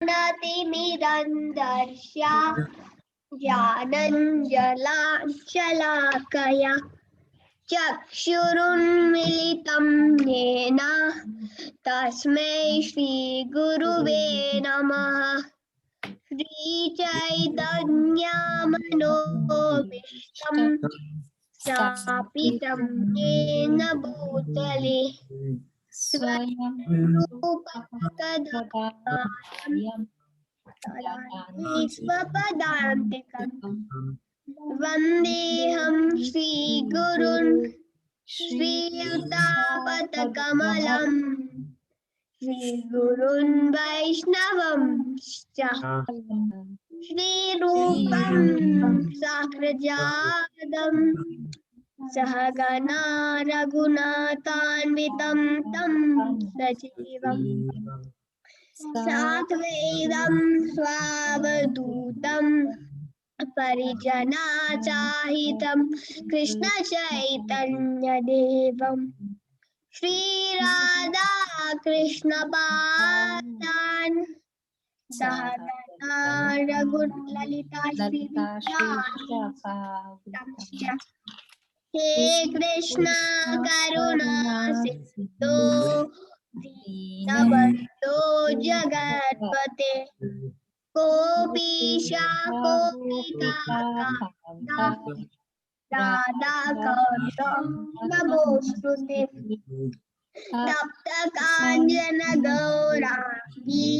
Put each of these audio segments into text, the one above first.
ज्ञानतिमिरन्दर्श्या ज्ञानञ्जलाञ्जलाकया चक्षुरुन्मिलितं येन तस्मै श्रीगुरुवे नमः। श्रीचैतन्यमनोभीष्टं स्थापितं येन भूतले स्वयं रूपकदायं ददाति स्वपदान्तिकं। वन्देऽहं श्रीगुरुन् श्रीयुतापदकमलं श्रीगुरुन् वैष्णवंश्च श्रीरूपं साग्रजातं सहगणा रघुनाथान्वितं तं सजीवम् साद्वैतं स्वावधूतं परिजनाचाहितं कृष्ण चैतन्यदेवं श्रीराधा कृष्ण पादान् सहगणा रघुललिता श्रीविशाखान्वितांश्च। हे कृष्ण करुणा सिन्धो दीनबन्धो जगत्पते गोपीशा गोपिका राधाकान्त नमोस्तुते। तप्त काञ्चन गौराङ्गी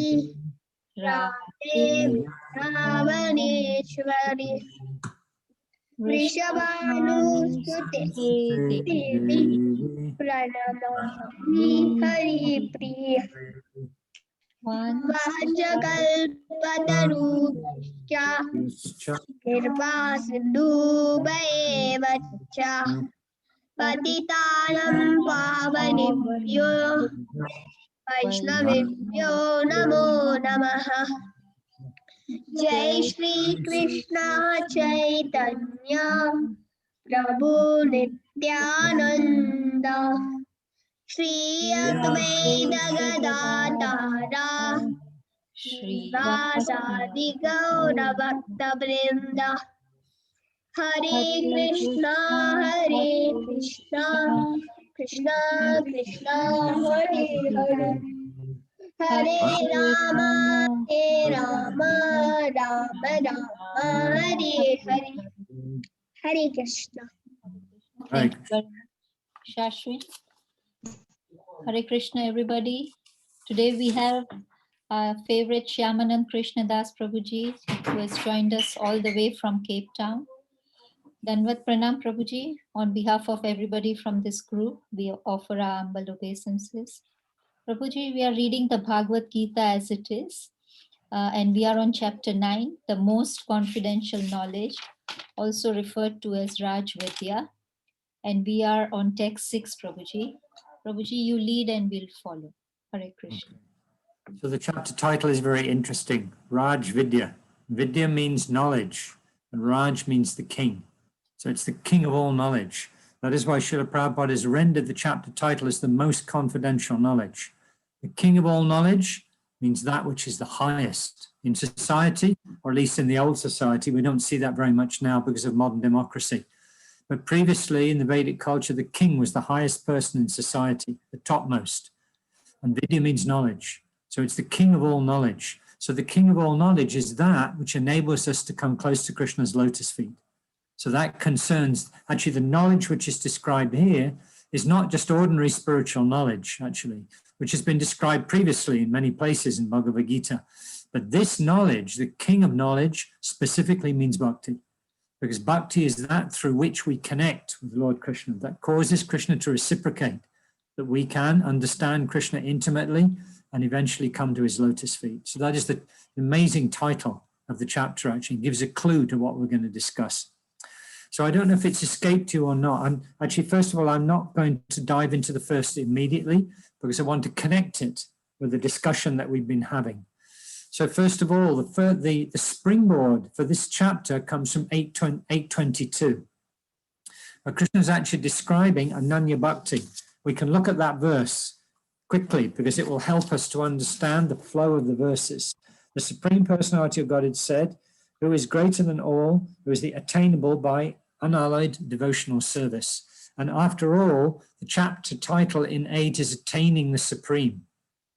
राधे वृन्दावनेश्वरी वृषभानुसुते देवी प्रणमामि हरिप्रिये। वाञ्छकल्पतरुभ्यश्च कृपासिन्धुभ्येव च पतितानं पावनेभ्यो वैष्णवेभ्यो नमो नमः। जय श्री कृष्ण चैतन्य प्रभु नित्यानंद श्री अद्वैत गदाधर श्रीवासादि गौर भक्तवृंद। हरे कृष्णा कृष्णा कृष्णा हरे हरे हरे राम राम राम हरे हरे। हरे Krishna. Thank you very much, Shashwi. Hare Krishna, everybody. Today we have our favorite Shyamanand Krishna Das Prabhuji, who has joined us all the way from Cape Town. Danvat Pranam Prabhuji. On behalf of everybody from this group, we offer our humble obeisances. Prabhuji, we are reading the Bhagavad Gita as it is, and we are on chapter 9, the most confidential knowledge, also referred to as Raj Vidya, and we are on text 6, Prabhuji. Prabhuji, you lead and we'll follow. Hare Krishna. Okay. So the chapter title is very interesting, Raj Vidya. Vidya means knowledge, and Raj means the king. So it's the king of all knowledge. That is why Srila Prabhupada has rendered the chapter title as the most confidential knowledge. The king of all knowledge means that which is the highest in society, or at least in the old society. We don't see that very much now because of modern democracy. But previously in the Vedic culture, the king was the highest person in society, the topmost. And Vidya means knowledge. So it's the king of all knowledge. So the king of all knowledge is that which enables us to come close to Krishna's lotus feet. So that concerns, actually the knowledge which is described here is not just ordinary spiritual knowledge, actually, which has been described previously in many places in Bhagavad Gita. But this knowledge, the king of knowledge, specifically means bhakti. Because bhakti is that through which we connect with Lord Krishna, that causes Krishna to reciprocate, that we can understand Krishna intimately and eventually come to his lotus feet. So that is the amazing title of the chapter, actually. It gives a clue to what we're going to discuss. So I don't know if it's escaped you or not. Actually, first of all, I'm not going to dive into the first immediately because I want to connect it with the discussion that we've been having. So first of all, the springboard for this chapter comes from 822. Krishna is actually describing Ananya Bhakti. We can look at that verse quickly because it will help us to understand the flow of the verses. The Supreme Personality of Godhead said, who is greater than all, who is the attainable by unalloyed devotional service. And after all, the chapter title in 8 is Attaining the Supreme.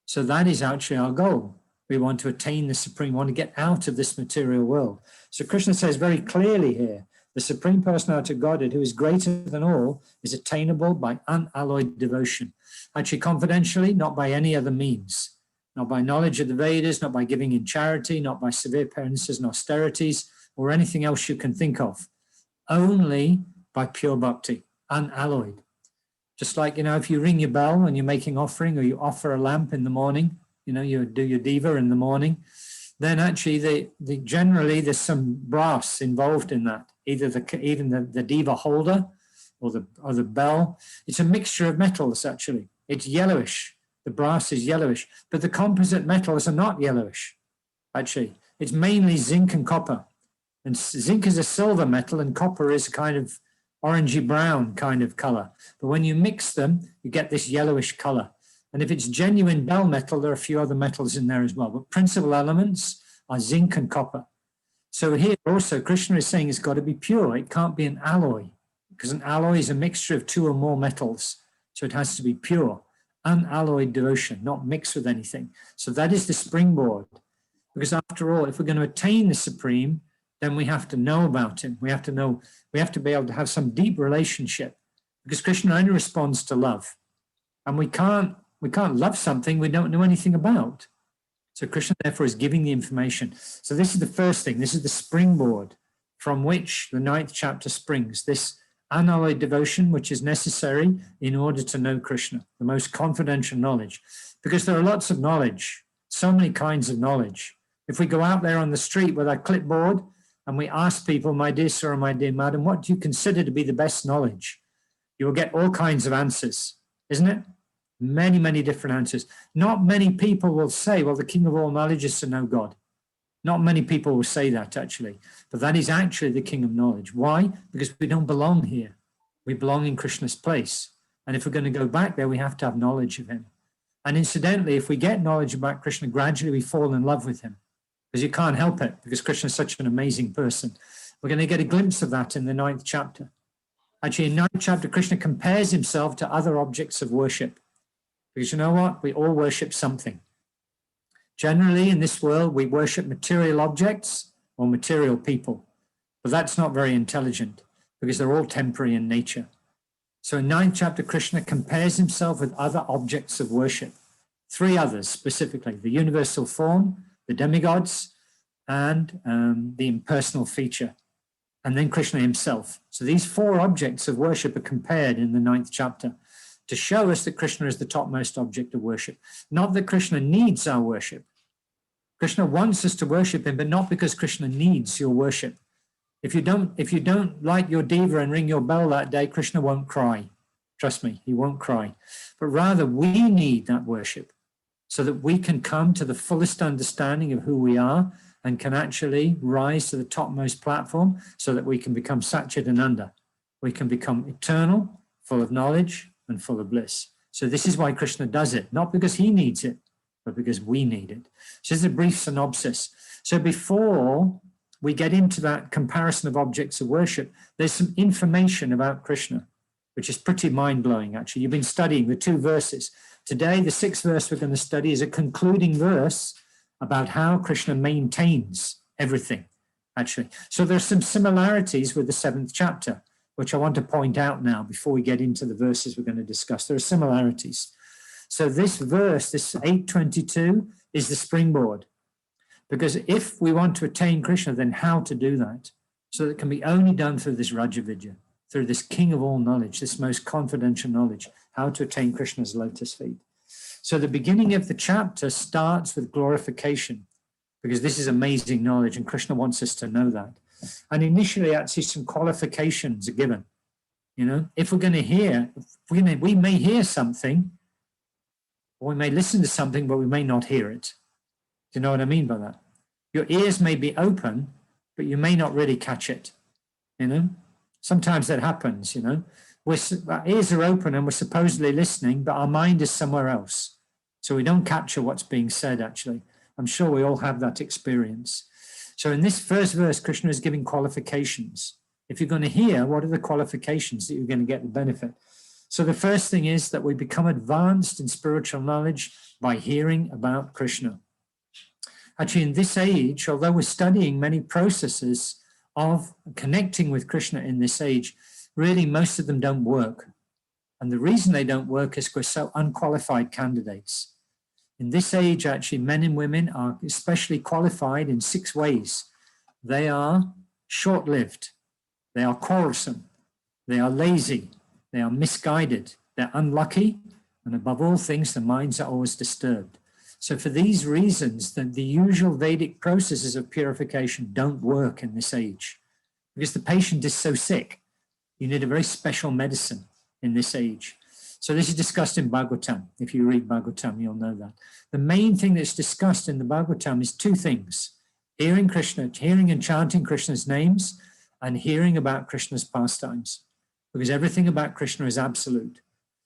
So that is actually our goal. We want to attain the Supreme, we want to get out of this material world. So Krishna says very clearly here, the Supreme Personality of Godhead, who is greater than all, is attainable by unalloyed devotion. Actually, confidentially, not by any other means. Not by knowledge of the Vedas, not by giving in charity, not by severe penances and austerities, or anything else you can think of. Only by pure bhakti, unalloyed. Just like, if you ring your bell when you're making offering, or you offer a lamp in the morning, you do your diva in the morning, then actually generally there's some brass involved in that, even the diva holder or the bell. It's a mixture of metals, actually. It's yellowish. The brass is yellowish, but the composite metals are not yellowish, actually. It's mainly zinc and copper. And zinc is a silver metal and copper is a kind of orangey brown kind of color. But when you mix them, you get this yellowish color. And if it's genuine bell metal, there are a few other metals in there as well. But principal elements are zinc and copper. So here also, Krishna is saying it's got to be pure. It can't be an alloy, because an alloy is a mixture of two or more metals. So it has to be pure. Unalloyed devotion, not mixed with anything. So that is the springboard. Because after all, if we're going to attain the Supreme, then we have to know about him. We have to be able to have some deep relationship, because Krishna only responds to love. And we can't love something we don't know anything about. So Krishna therefore is giving the information. So this is the first thing. This is the springboard from which the 9th chapter springs. This unalloyed devotion, which is necessary in order to know Krishna, the most confidential knowledge, because there are lots of knowledge, so many kinds of knowledge. If we go out there on the street with our clipboard and we ask people, my dear sir or my dear madam, what do you consider to be the best knowledge? You will get all kinds of answers, isn't it? Many, many different answers. Not many people will say, well, the king of all knowledge is to know God. Not many people will say that, actually, but that is actually the king of knowledge. Why? Because we don't belong here. We belong in Krishna's place. And if we're going to go back there, we have to have knowledge of him. And incidentally, if we get knowledge about Krishna, gradually we fall in love with him, because you can't help it, because Krishna is such an amazing person. We're going to get a glimpse of that in the 9th chapter. Actually, in 9th chapter, Krishna compares himself to other objects of worship. Because you know what? We all worship something. Generally, in this world, we worship material objects or material people, but that's not very intelligent, because they're all temporary in nature. So in 9th chapter, Krishna compares himself with other objects of worship, 3 others specifically: the universal form, the demigods, and the impersonal feature, and then Krishna himself. So these 4 objects of worship are compared in the 9th chapter to show us that Krishna is the topmost object of worship. Not that Krishna needs our worship. Krishna wants us to worship him, but not because Krishna needs your worship. If you don't light your diva and ring your bell that day, Krishna won't cry. Trust me, he won't cry. But rather, we need that worship so that we can come to the fullest understanding of who we are and can actually rise to the topmost platform, so that we can become Satchidananda. We can become eternal, full of knowledge, and full of bliss. So this is why Krishna does it, not because he needs it, but because we need it. So this is a brief synopsis. So before we get into that comparison of objects of worship, there's some information about Krishna, which is pretty mind-blowing, actually. You've been studying the 2 verses. Today, the 6th verse we're going to study is a concluding verse about how Krishna maintains everything, actually. So there's some similarities with the 7th chapter, which I want to point out now before we get into the verses we're going to discuss. There are similarities. So this verse, this 822, is the springboard. Because if we want to attain Krishna, then how to do that? So it can be only done through this Raja Vidya, through this king of all knowledge, this most confidential knowledge, how to attain Krishna's lotus feet. So the beginning of the chapter starts with glorification, because this is amazing knowledge and Krishna wants us to know that. And initially, actually, some qualifications are given. If we're going to hear, we may hear something, or we may listen to something, but we may not hear it. Do you know what I mean by that? Your ears may be open, but you may not really catch it. Sometimes that happens. Our ears are open and we're supposedly listening, but our mind is somewhere else. So we don't capture what's being said, actually. I'm sure we all have that experience. So in this first verse, Krishna is giving qualifications. If you're going to hear, what are the qualifications that you're going to get the benefit? So the first thing is that we become advanced in spiritual knowledge by hearing about Krishna. Actually, in this age, although we're studying many processes of connecting with Krishna in this age, really most of them don't work. And the reason they don't work is we're so unqualified candidates. In this age, actually, men and women are especially qualified in 6 ways. They are short-lived, they are quarrelsome, they are lazy, they are misguided, they're unlucky, and above all things, their minds are always disturbed. So for these reasons, the usual Vedic processes of purification don't work in this age, because the patient is so sick. You need a very special medicine in this age. So this is discussed in Bhagavatam. If you read Bhagavatam, you'll know that. The main thing that's discussed in the Bhagavatam is 2 things: hearing Krishna, hearing and chanting Krishna's names, and hearing about Krishna's pastimes, because everything about Krishna is absolute.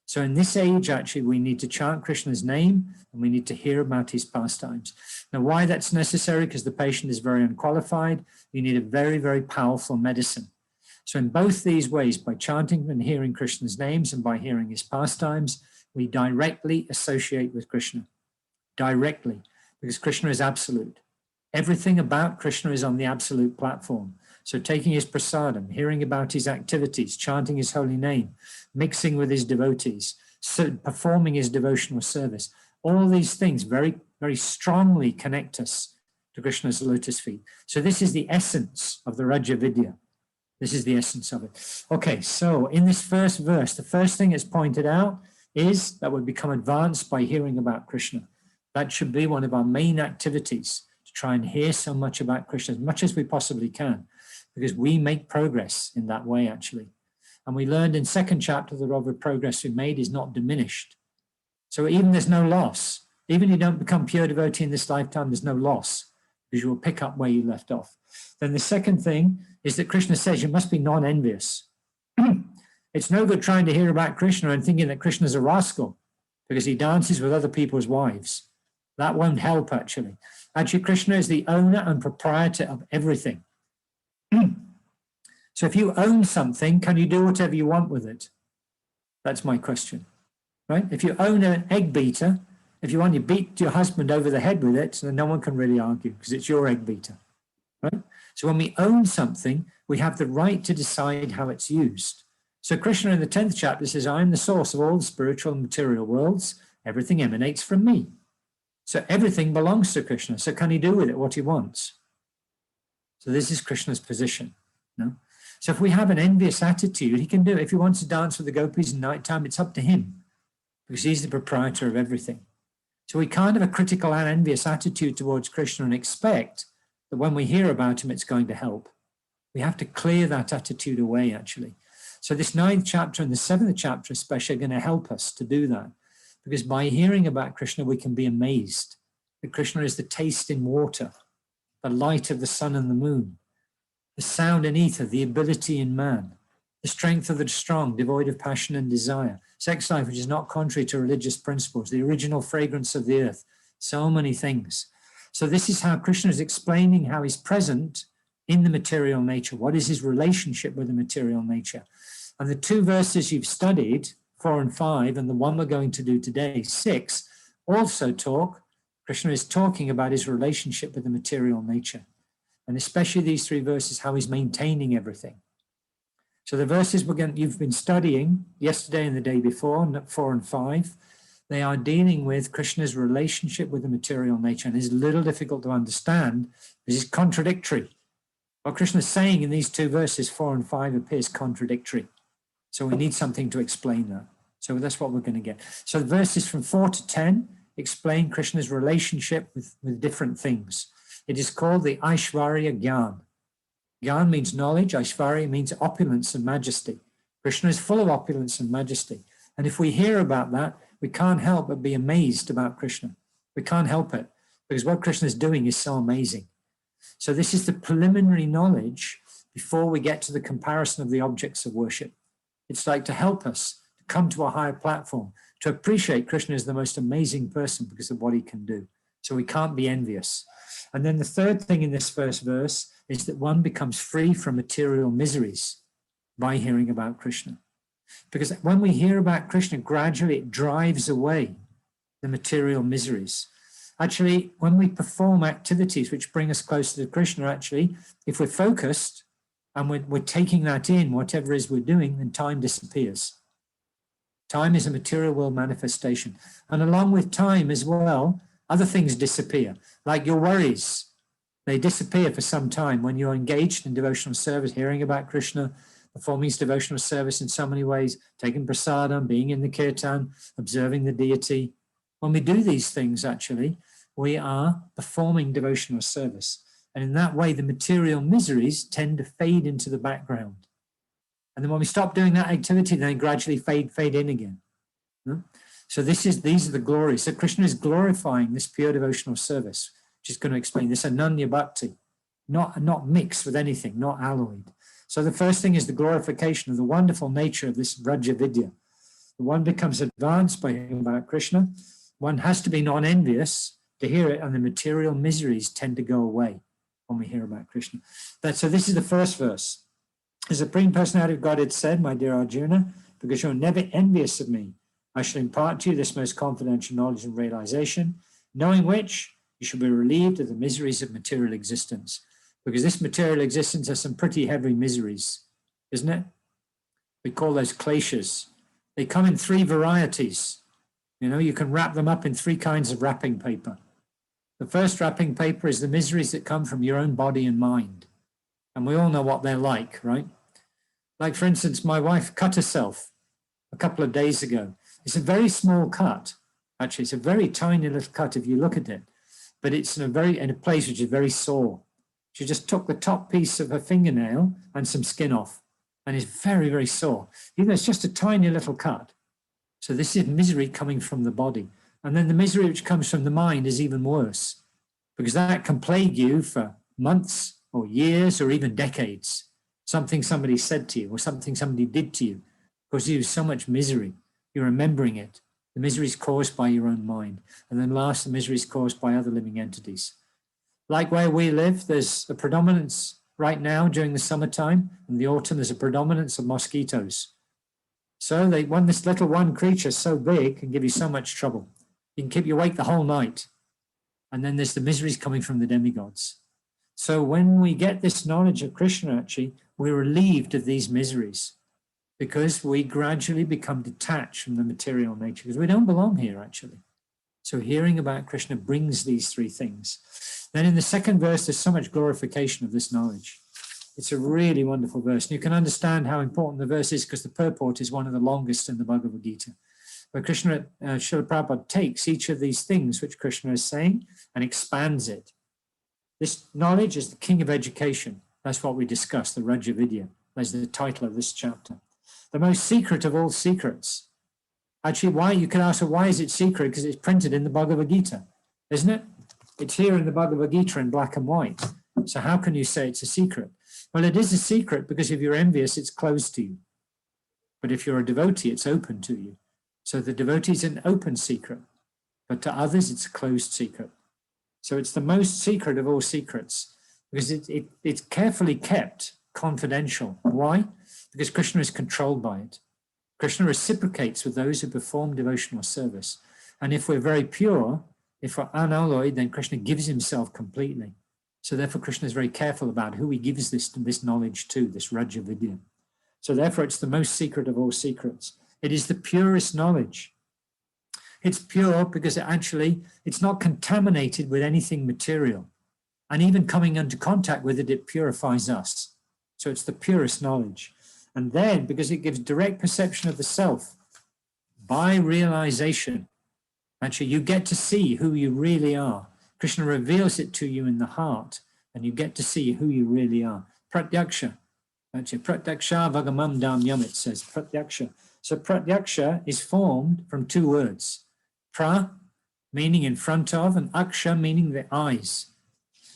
So in this age, actually, we need to chant Krishna's name and we need to hear about his pastimes. Now, why that's necessary? Because the patient is very unqualified. You need a very, very powerful medicine. So in both these ways, by chanting and hearing Krishna's names and by hearing his pastimes, we directly associate with Krishna. Directly, because Krishna is absolute. Everything about Krishna is on the absolute platform. So taking his prasadam, hearing about his activities, chanting his holy name, mixing with his devotees, performing his devotional service, all these things very, very strongly connect us to Krishna's lotus feet. So this is the essence of the Raja Vidya. This is the essence of it. Okay, so in this first verse, the first thing that's pointed out is that we become advanced by hearing about Krishna. That should be one of our main activities, to try and hear so much about Krishna, as much as we possibly can, because we make progress in that way, actually. And we learned in 2nd chapter that all the progress we made is not diminished. So even there's no loss. Even you don't become pure devotee in this lifetime, there's no loss, because you will pick up where you left off. Then the second thing is that Krishna says you must be non-envious. It's no good trying to hear about Krishna and thinking that Krishna's a rascal because he dances with other people's wives. That won't help, actually. Actually, Krishna is the owner and proprietor of everything. So if you own something, can you do whatever you want with it? That's my question, right? If you own an egg beater, if you want to beat your husband over the head with it, then no one can really argue because it's your egg beater, right? So when we own something, we have the right to decide how it's used. So Krishna in the 10th chapter says, I am the source of all the spiritual and material worlds. Everything emanates from me. So everything belongs to Krishna. So can he do with it what he wants? So this is Krishna's position. No? So if we have an envious attitude, he can do it. If he wants to dance with the gopis in nighttime, it's up to him because he's the proprietor of everything. So we can't have a critical and envious attitude towards Krishna and expect that when we hear about him, it's going to help. We have to clear that attitude away, actually. So this 9th chapter and the 7th chapter especially are going to help us to do that. Because by hearing about Krishna, we can be amazed that Krishna is the taste in water, the light of the sun and the moon, the sound in ether, the ability in man, the strength of the strong, devoid of passion and desire, sex life which is not contrary to religious principles, the original fragrance of the earth, so many things. So this is how Krishna is explaining how he's present in the material nature. What is his relationship with the material nature? And the 2 verses you've studied, 4 and 5, and the one we're going to do today, 6, also talk, Krishna is talking about his relationship with the material nature. And especially these 3 verses, how he's maintaining everything. So the verses you've been studying yesterday and the day before, 4 and 5, they are dealing with Krishna's relationship with the material nature. And it's a little difficult to understand because it's contradictory. What Krishna is saying in these 2 verses, 4 and 5, appears contradictory. So we need something to explain that. So that's what we're going to get. So the verses from 4 to 10 explain Krishna's relationship with different things. It is called the Aishvarya Gyan. Gyan means knowledge. Aishvarya means opulence and majesty. Krishna is full of opulence and majesty. And if we hear about that, we can't help but be amazed about Krishna. We can't help it because what Krishna is doing is so amazing. So this is the preliminary knowledge before we get to the comparison of the objects of worship. It's like to help us to come to a higher platform, to appreciate Krishna as the most amazing person because of what he can do. So we can't be envious. And then the third thing in this first verse is that one becomes free from material miseries by hearing about Krishna. Because when we hear about Krishna, gradually it drives away the material miseries. Actually, when we perform activities which bring us closer to Krishna, actually, if we're focused and we're taking that in, whatever it is we're doing, then time disappears. Time is a material world manifestation. And along with time as well, other things disappear, like your worries. They disappear for some time when you're engaged in devotional service, hearing about Krishna, performing his devotional service in so many ways, taking prasadam, being in the kirtan, observing the deity. When we do these things, actually, we are performing devotional service. And in that way, the material miseries tend to fade into the background. And then when we stop doing that activity, they gradually fade in again. So these are the glories. So Krishna is glorifying this pure devotional service, which is going to explain this Ananya Bhakti, not mixed with anything, not alloyed. So the first thing is the glorification of the wonderful nature of this Raja Vidya. One becomes advanced by hearing about Krishna. One has to be non-envious to hear it, and the material miseries tend to go away when we hear about Krishna. So this is the first verse. The Supreme Personality of Godhead said, my dear Arjuna, because you're never envious of me, I shall impart to you this most confidential knowledge and realization, knowing which you shall be relieved of the miseries of material existence. Because this material existence has some pretty heavy miseries, isn't it? We call those kleshas. They come in three varieties. You can wrap them up in three kinds of wrapping paper. The first wrapping paper is the miseries that come from your own body and mind. And we all know what they're like, right? Like, for instance, my wife cut herself a couple of days ago. It's a very small cut. Actually, it's a very tiny little cut if you look at it. But it's in a place which is very sore. She just took the top piece of her fingernail and some skin off. And it's very, very sore. Even though it's just a tiny little cut. So this is misery coming from the body. And then the misery which comes from the mind is even worse. Because that can plague you for months or years or even decades. Something somebody said to you or something somebody did to you causes you so much misery. You're remembering it. The misery is caused by your own mind. And then last, the misery is caused by other living entities. Like where we live, there's a predominance right now during the summertime. In the autumn, there's a predominance of mosquitoes. So when this little one creature so big can give you so much trouble. It can keep you awake the whole night. And then there's the miseries coming from the demigods. So when we get this knowledge of Krishna, actually, we're relieved of these miseries because we gradually become detached from the material nature because we don't belong here, actually. So hearing about Krishna brings these three things. Then in the second verse, there's so much glorification of this knowledge. It's a really wonderful verse. And you can understand how important the verse is because the purport is one of the longest in the Bhagavad Gita. Where Krishna, Srila Prabhupada takes each of these things which Krishna is saying and expands it. This knowledge is the king of education. That's what we discussed, the Raja Vidya. That's the title of this chapter. The most secret of all secrets. Actually, why you can ask, why is it secret? Because it's printed in the Bhagavad Gita, isn't it? It's here in the Bhagavad Gita in black and white. So how can you say it's a secret? Well, it is a secret because if you're envious, it's closed to you. But if you're a devotee, it's open to you. So the devotee is an open secret, but to others, it's a closed secret. So it's the most secret of all secrets because it's carefully kept confidential. Why? Because Krishna is controlled by it. Krishna reciprocates with those who perform devotional service. And if we're very pure, if we're unalloyed, then Krishna gives himself completely. So therefore, Krishna is very careful about who he gives this knowledge to, this Raja Vidya. So therefore, it's the most secret of all secrets. It is the purest knowledge. It's pure because it's not contaminated with anything material. And even coming into contact with it, it purifies us. So it's the purest knowledge. And then, because it gives direct perception of the self by realization, actually, you get to see who you really are. Krishna reveals it to you in the heart, and you get to see who you really are. Pratyaksha. Actually, pratyaksha vagamam damyam, it says, pratyaksha. So pratyaksha is formed from two words. Pra, meaning in front of, and aksha, meaning the eyes.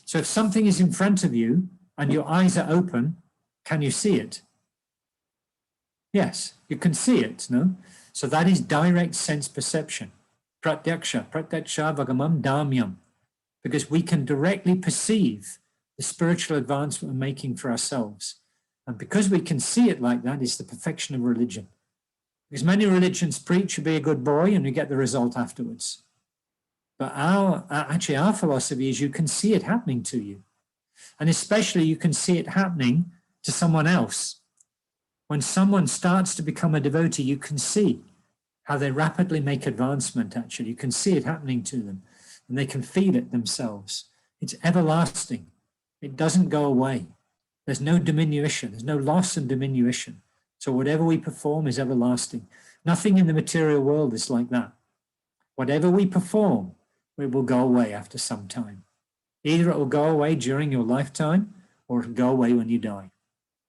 So if something is in front of you and your eyes are open, can you see it? Yes, you can see it, no? So that is direct sense perception. Pratyaksha vagamam damyam. because we can directly perceive the spiritual advancement we're making for ourselves. And because we can see it like that, is the perfection of religion. Because many religions preach you be a good boy and you get the result afterwards. But actually our philosophy is you can see it happening to you. And especially you can see it happening to someone else. When someone starts to become a devotee, you can see how they rapidly make advancement, actually. You can see it happening to them, and they can feel it themselves. It's everlasting. It doesn't go away. There's no diminution. There's no loss and diminution. So whatever we perform is everlasting. Nothing in the material world is like that. Whatever we perform, it will go away after some time. Either it will go away during your lifetime, or it will go away when you die.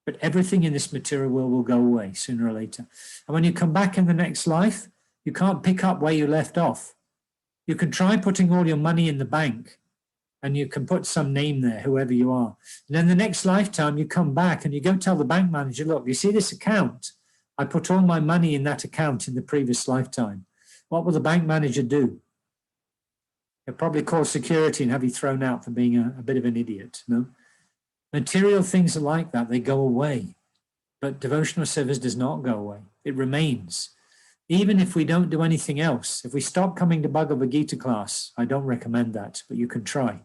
But everything in this material world will go away sooner or later. And when you come back in the next life, you can't pick up where you left off. You can try putting all your money in the bank, and you can put some name there, whoever you are. And then the next lifetime, you come back and you go tell the bank manager, look, you see this account? I put all my money in that account in the previous lifetime. What will the bank manager do? He'll probably call security and have you thrown out for being a bit of an idiot, no? Material things are like that, they go away. But devotional service does not go away. It remains. Even if we don't do anything else, if we stop coming to Bhagavad Gita class, I don't recommend that, but you can try.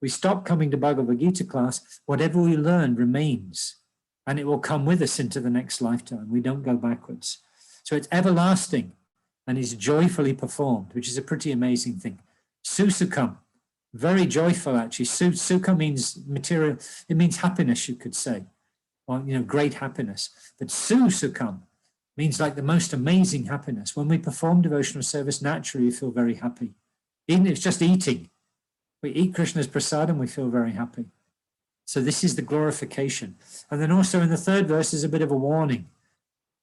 We stop coming to Bhagavad Gita class, whatever we learn remains, and it will come with us into the next lifetime. We don't go backwards. So it's everlasting and is joyfully performed, which is a pretty amazing thing. Susukam, very joyful actually. Sukha means material, it means happiness, you could say, or great happiness. But Susukam means like the most amazing happiness. When we perform devotional service, naturally we feel very happy. Even if it's just eating. We eat Krishna's prasadam, we feel very happy. So this is the glorification. And then also in the third verse is a bit of a warning,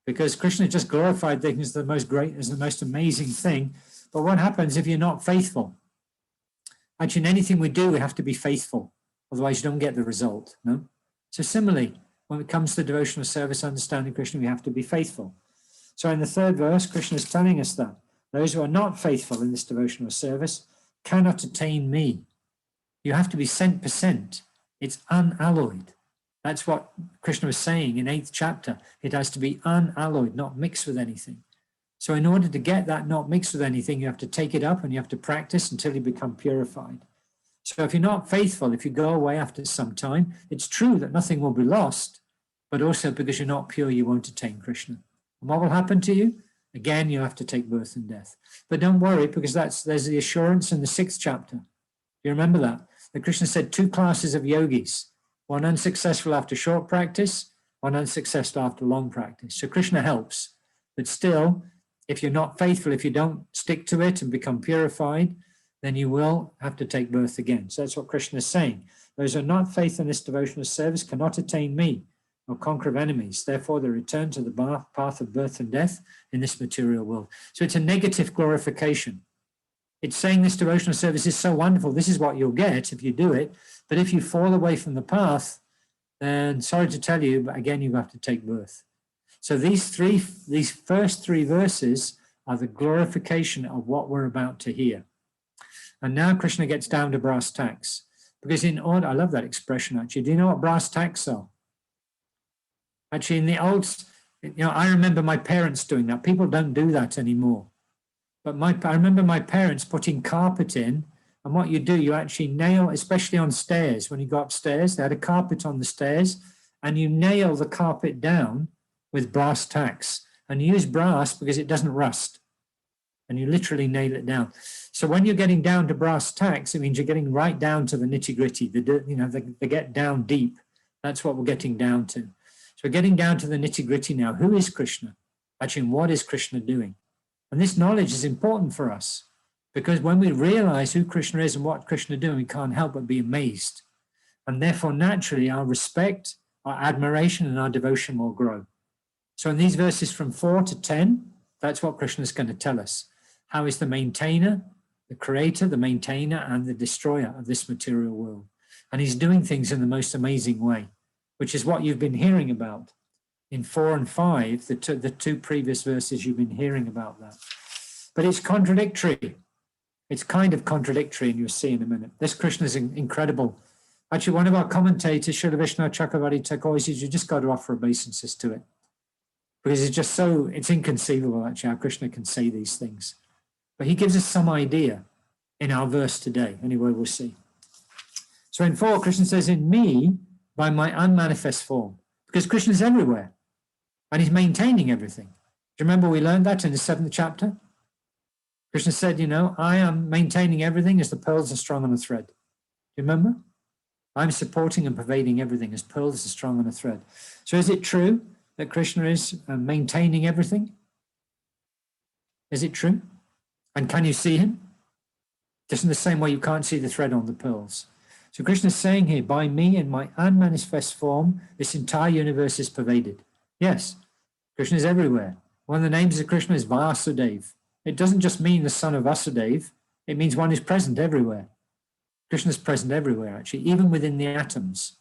because Krishna just glorified things as the most great, as the most amazing thing. But what happens if you're not faithful? Actually, in anything we do, we have to be faithful. Otherwise, you don't get the result. No. So similarly, when it comes to devotional service, understanding Krishna, we have to be faithful. So in the third verse, Krishna is telling us that those who are not faithful in this devotional service cannot attain me. You have to be 100%. It's unalloyed. That's what Krishna was saying in 8th chapter. It has to be unalloyed, not mixed with anything. So in order to get that not mixed with anything, you have to take it up and you have to practice until you become purified. So if you're not faithful, if you go away after some time, it's true that nothing will be lost, but also because you're not pure, you won't attain Krishna. And what will happen to you? Again, you'll have to take birth and death. But don't worry, because there's the assurance in the 6th chapter. You remember that? That Krishna said 2 classes of yogis, one unsuccessful after short practice, one unsuccessful after long practice. So Krishna helps, but still, if you're not faithful, if you don't stick to it and become purified, then you will have to take birth again. So that's what Krishna is saying. Those who are not faithful in this devotional service cannot attain me or conquer enemies. Therefore, they return to the path of birth and death in this material world. So it's a negative glorification. It's saying this devotional service is so wonderful. This is what you'll get if you do it. But if you fall away from the path, then sorry to tell you, but again, you have to take birth. So these first 3 verses are the glorification of what we're about to hear. And now Krishna gets down to brass tacks. Because in order, I love that expression actually. Do you know what brass tacks are? Actually, in the old, I remember my parents doing that. People don't do that anymore. But I remember my parents putting carpet in, and what you do, you actually nail, especially on stairs. When you go upstairs, they had a carpet on the stairs, and you nail the carpet down with brass tacks. And you use brass because it doesn't rust. And you literally nail it down. So when you're getting down to brass tacks, it means you're getting right down to the nitty-gritty. They get down deep. That's what we're getting down to. So we're getting down to the nitty-gritty now. Who is Krishna? Actually, what is Krishna doing? And this knowledge is important for us, because when we realize who Krishna is and what Krishna is doing, we can't help but be amazed. And therefore, naturally, our respect, our admiration, and our devotion will grow. So in these verses from 4 to 10, that's what Krishna is going to tell us. How is the maintainer, the creator, the maintainer, and the destroyer of this material world. And he's doing things in the most amazing way, which is what you've been hearing about. In 4 and 5, the two previous verses, you've been hearing about that. But it's contradictory. It's kind of contradictory, and you'll see in a minute. This Krishna is incredible. Actually, one of our commentators, Srila Vishnu Chakravarti Thakur, says you just got to offer obeisances to it. Because it's just so, it's inconceivable, actually, how Krishna can say these things. But he gives us some idea in our verse today. Anyway, we'll see. So in 4, Krishna says, in me, by my unmanifest form. Because Krishna is everywhere. And he's maintaining everything. Do you remember we learned that in the 7th chapter? Krishna said, you know, I am maintaining everything as the pearls are strung on a thread. Do you remember? I'm supporting and pervading everything as pearls are strung on a thread. So is it true that Krishna is maintaining everything? Is it true? And can you see him? Just in the same way you can't see the thread on the pearls. So Krishna is saying here, by me in my unmanifest form, this entire universe is pervaded. Yes, Krishna is everywhere. One of the names of Krishna is Vasudev. It doesn't just mean the son of Vasudeva. It means one who's present everywhere. Krishna is present everywhere, actually, even within the atoms.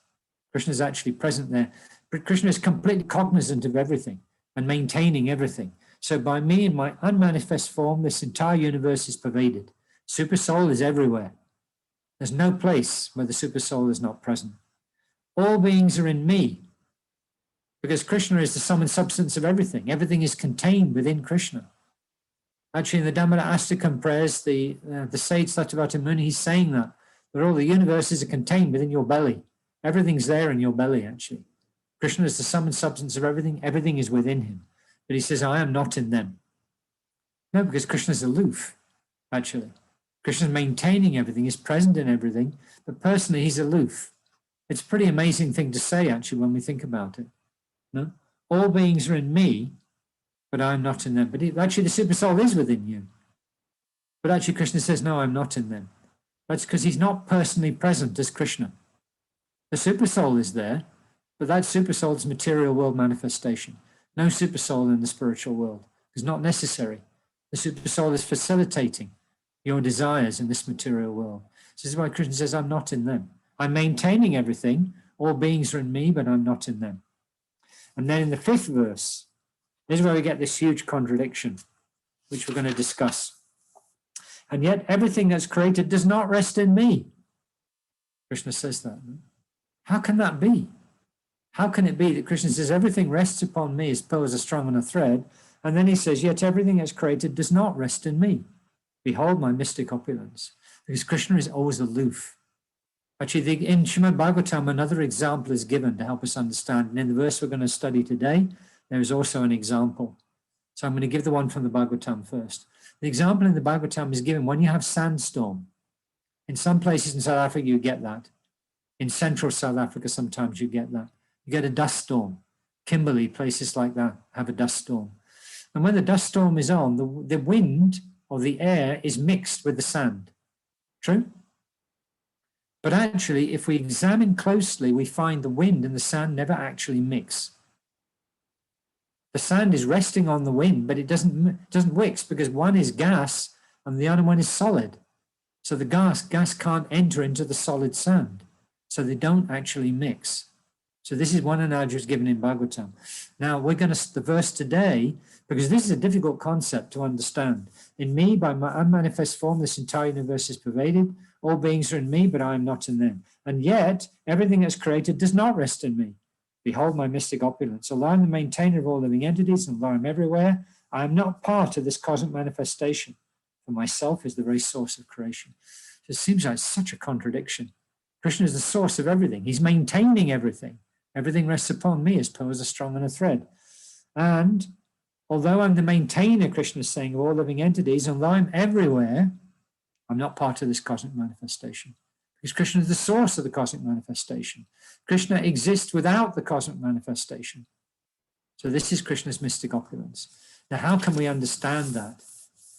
Krishna is actually present there. But Krishna is completely cognizant of everything and maintaining everything. So by me in my unmanifest form, this entire universe is pervaded. Super soul is everywhere. There's no place where the super soul is not present. All beings are in me, because Krishna is the sum and substance of everything. Everything is contained within Krishna. Actually, in the Dhammara Astakam prayers, the sage Satyavati Muni, he's saying that all the universes are contained within your belly. Everything's there in your belly, actually. Krishna is the sum and substance of everything. Everything is within him. But he says, I am not in them. No, because Krishna is aloof, actually. Krishna is maintaining everything, he's present in everything, but personally, he's aloof. It's a pretty amazing thing to say, actually, when we think about it. No? All beings are in me, but I'm not in them. But actually, the super soul is within you. But actually, Krishna says, no, I'm not in them. That's because he's not personally present as Krishna. The super soul is there, but that super soul is material world manifestation. No super soul in the spiritual world. It's not necessary. The super soul is facilitating your desires in this material world. This is why Krishna says, I'm not in them. I'm maintaining everything. All beings are in me, but I'm not in them. And then in the 5th verse, this is where we get this huge contradiction, which we're going to discuss. And yet everything that's created does not rest in me. Krishna says that. How can that be? How can it be that Krishna says everything rests upon me as pearls are strung on a thread, and then he says, yet everything that's created does not rest in me. Behold my mystic opulence. Because Krishna is always aloof. Actually, in Srimad Bhagavatam, another example is given to help us understand. And in the verse we're going to study today, there is also an example. So I'm going to give the one from the Bhagavatam first. The example in the Bhagavatam is given when you have sandstorm. In some places in South Africa, you get that. In central South Africa, sometimes you get that. You get a dust storm. Kimberley, places like that have a dust storm. And when the dust storm is on, the wind or the air is mixed with the sand. True? But actually, if we examine closely, we find the wind and the sand never actually mix. The sand is resting on the wind, but it doesn't mix because one is gas and the other one is solid. So the gas can't enter into the solid sand. So they don't actually mix. So this is one analogy that's given in Bhagavatam. Now we're going to, the verse today, because this is a difficult concept to understand. In me, by my unmanifest form, this entire universe is pervaded. All beings are in me, but I am not in them. And yet, everything that's created does not rest in me. Behold my mystic opulence. Although I'm the maintainer of all living entities, and although I'm everywhere, I am not part of this cosmic manifestation. For myself is the very source of creation. So it seems like such a contradiction. Krishna is the source of everything. He's maintaining everything. Everything rests upon me as pearls are strung on a thread. And although I'm the maintainer, Krishna is saying, of all living entities, although I'm everywhere, I'm not part of this cosmic manifestation. Because Krishna is the source of the cosmic manifestation. Krishna exists without the cosmic manifestation. So this is Krishna's mystic opulence. Now, how can we understand that?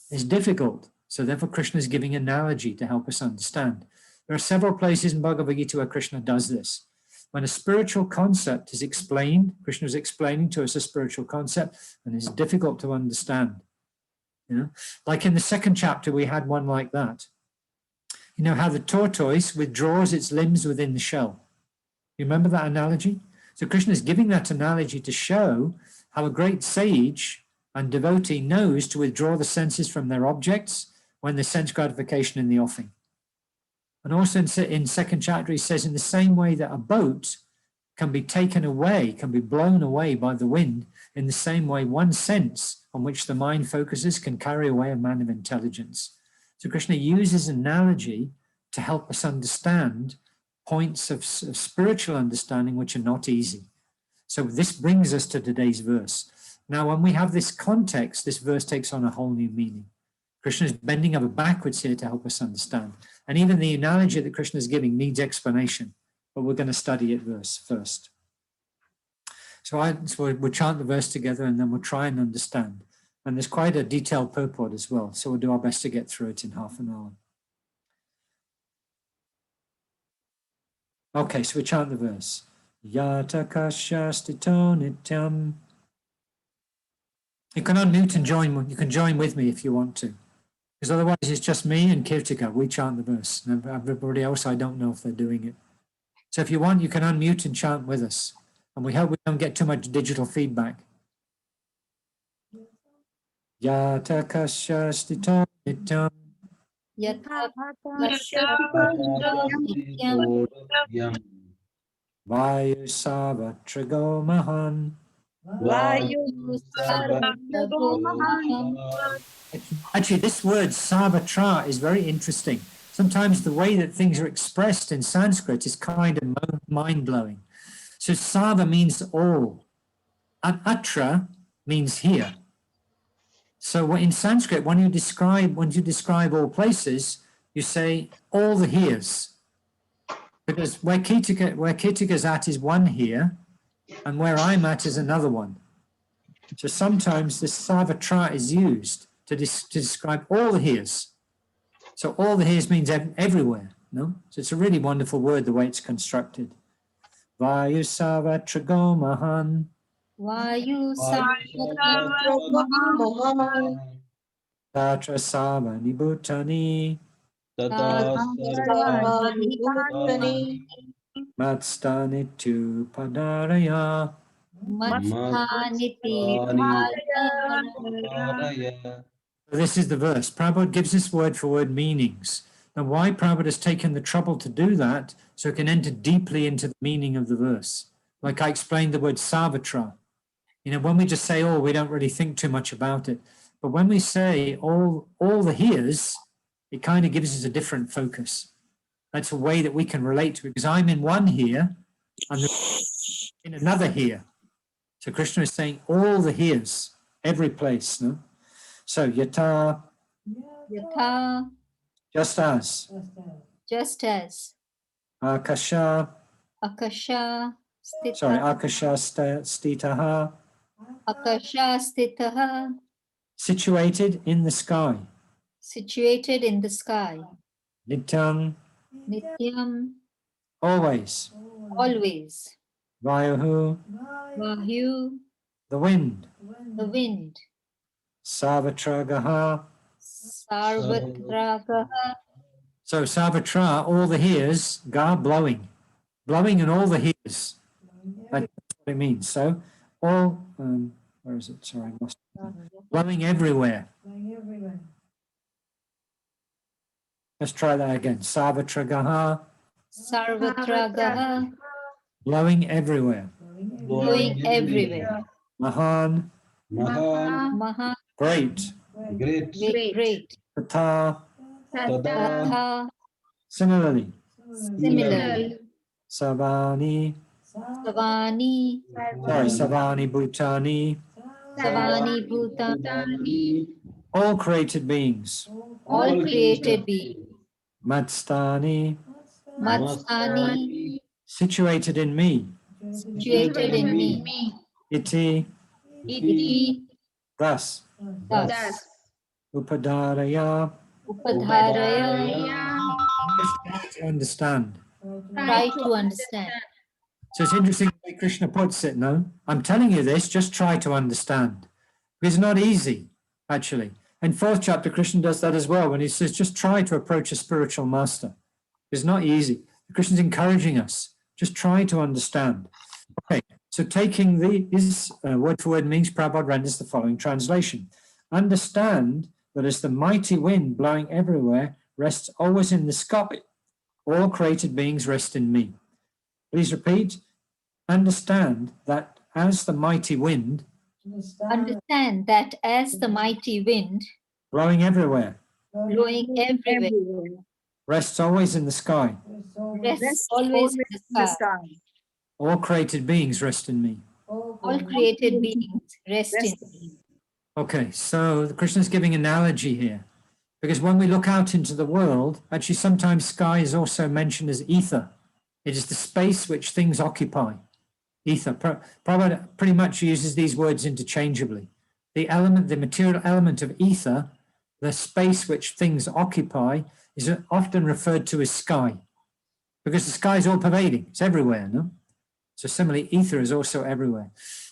It's difficult. So therefore, Krishna is giving an analogy to help us understand. There are several places in Bhagavad Gita where Krishna does this. When a spiritual concept is explained, Krishna is explaining to us a spiritual concept, and it's difficult to understand. You know, like in the 2nd chapter, we had one like that. You know how the tortoise withdraws its limbs within the shell. You remember that analogy? So Krishna is giving that analogy to show how a great sage and devotee knows to withdraw the senses from their objects when there's sense gratification in the offing. And also in second chapter, he says, in the same way that a boat can be taken away, can be blown away by the wind, in the same way, one sense on which the mind focuses can carry away a man of intelligence. So Krishna uses analogy to help us understand points of spiritual understanding which are not easy. So this brings us to today's verse. Now, when we have this context, this verse takes on a whole new meaning. Krishna is bending over backwards here to help us understand. And even the analogy that Krishna is giving needs explanation, but we're going to study it verse first. So we'll chant the verse together and then we'll try and understand. And there's quite a detailed purport as well, so we'll do our best to get through it in half an hour. Okay, so we chant the verse. Yata kasya stito nityam. You can unmute and join. You can join with me if you want to, because otherwise it's just me and Kirtika. We chant the verse. And everybody else, I don't know if they're doing it. So if you want, you can unmute and chant with us. And we hope we don't get too much digital feedback. Yata kasya stito nityam. Yatha Vayu savatrago mahan. Actually, this word savatra is very interesting. Sometimes the way that things are expressed in Sanskrit is kind of mind-blowing. So sava means all, and atra means here. So in Sanskrit, when you describe all places, you say all the heres, because where Kirtika's at is one here, and where I'm at is another one. So sometimes this savatra is used to describe all the heres. So all the heres means everywhere, no? So it's a really wonderful word, the way it's constructed. Vayu savatrago mahan. Vayu Tatra savani bhutani. Matstani tu padaraya. This is the verse. Prabhupada gives us word for word meanings. Now, why Prabhupada has taken the trouble to do that, so it can enter deeply into the meaning of the verse. Like I explained the word savatra. You know, when we just say, oh, we don't really think too much about it. But when we say all the heres, it kind of gives us a different focus. That's a way that we can relate to it, because I'm in one here and in another here. So Krishna is saying all the heres, every place, no? So yata, just as, akasha, akasha stitaha, stitaha, situated in the sky, nityam, always, vayuhu, the wind, savatragaha. So savatra, all the heres, ga, blowing and all the heres. That's what it means. So all, where is it? Sorry, I lost it. Blowing everywhere. Let's try that again. Savatragaha. Blowing everywhere. Mahan. Great. Tata. Similarly. Savani. Savani Bhutani. All created beings. Matstani. Situated in me. Iti. Thus. Upadaraya. To understand. So it's interesting the way Krishna puts it, no? I'm telling you this, just try to understand. It's not easy, actually. In fourth chapter, Krishna does that as well, when he says, just try to approach a spiritual master. It's not easy. Krishna's encouraging us. Just try to understand. Okay, so taking these word for word meanings, Prabhupada renders the following translation. Understand that as the mighty wind blowing everywhere rests always in the sky, all created beings rest in me. Please repeat. Understand that as the mighty wind Understand that as the mighty wind blowing everywhere blowing everywhere rests always in the sky, rests always in the sky, all created beings rest in me. all created beings rest in me. Okay, so Krishna is giving analogy here, because when we look out into the world, actually sometimes sky is also mentioned as ether. It is the space which things occupy. Ether. Prabhupada pretty much uses these words interchangeably. The material element of ether, the space which things occupy, is often referred to as sky, because the sky is all pervading. It's everywhere, no? So similarly, ether is also everywhere.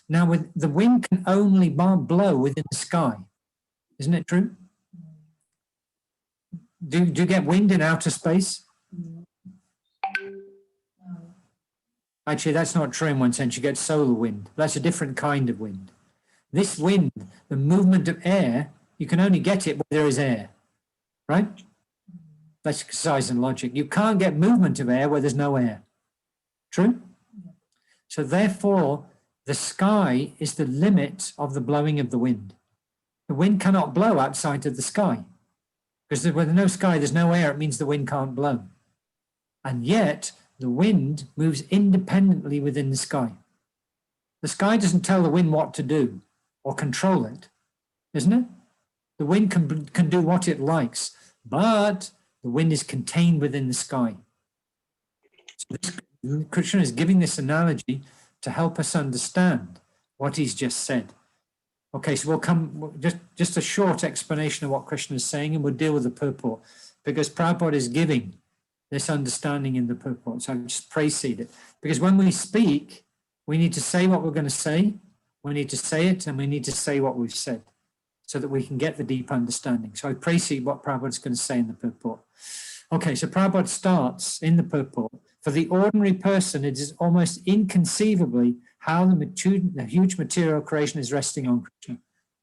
Now, with the wind can only blow within the sky. Isn't it true? Do you get wind in outer space? Actually, that's not true in one sense. You get solar wind. That's a different kind of wind. This wind, the movement of air, you can only get it where there is air, right? That's exercise and logic. You can't get movement of air where there's no air. True? So therefore, the sky is the limit of the blowing of the wind. The wind cannot blow outside of the sky, because where there's no sky, there's no air. It means the wind can't blow. And yet, the wind moves independently within the sky. The sky doesn't tell the wind what to do or control it, isn't it? The wind can do what it likes, but the wind is contained within the sky. So Krishna is giving this analogy to help us understand what he's just said. Okay, so we'll come, just a short explanation of what Krishna is saying, and we'll deal with the purport, because Prabhupada is giving this understanding in the purport. So I'll just precede it. Because when we speak, we need to say what we're going to say, we need to say it, and we need to say what we've said, so that we can get the deep understanding. So I precede what Prabhupada is going to say in the purport. Okay, so Prabhupada starts in the purport. For the ordinary person, it is almost inconceivably how the huge material creation is resting on Krishna,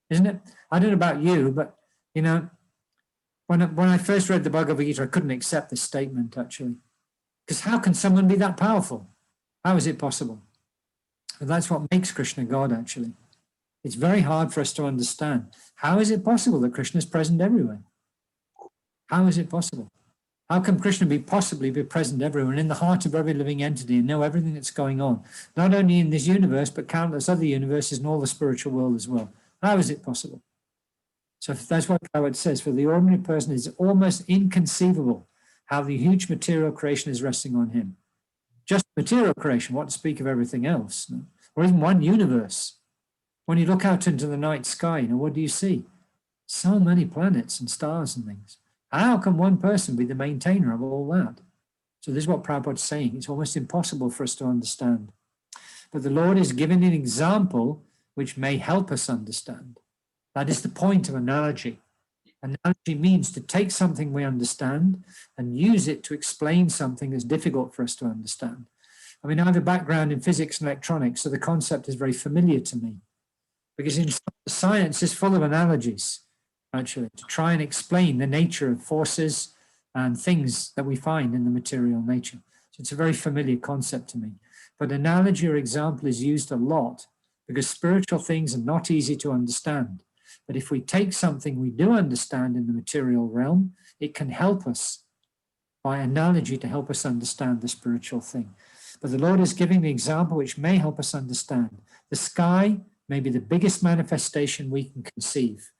isn't it? I don't know about you, but, you know, when I first read the Bhagavad Gita, I couldn't accept this statement, actually. Because how can someone be that powerful? How is it possible? And that's what makes Krishna God, actually. It's very hard for us to understand. How is it possible that Krishna is present everywhere? How is it possible? How can Krishna possibly be present everywhere and in the heart of every living entity and know everything that's going on, not only in this universe, but countless other universes and all the spiritual world as well? How is it possible? So that's what Prabhupada says. For the ordinary person, it's almost inconceivable how the huge material creation is resting on him. Just material creation, what to speak of everything else, no? Or even one universe. When you look out into the night sky, what do you see? So many planets and stars and things. How can one person be the maintainer of all that? So this is what Prabhupada is saying. It's almost impossible for us to understand. But the Lord is giving an example which may help us understand. That is the point of analogy. Analogy means to take something we understand and use it to explain something that's difficult for us to understand. I mean, I have a background in physics and electronics, so the concept is very familiar to me. Because in science is full of analogies, actually, to try and explain the nature of forces and things that we find in the material nature. So it's a very familiar concept to me. But analogy or example is used a lot because spiritual things are not easy to understand. But if we take something we do understand in the material realm, it can help us by analogy to help us understand the spiritual thing. But the Lord is giving the example which may help us understand. The sky may be the biggest manifestation we can conceive.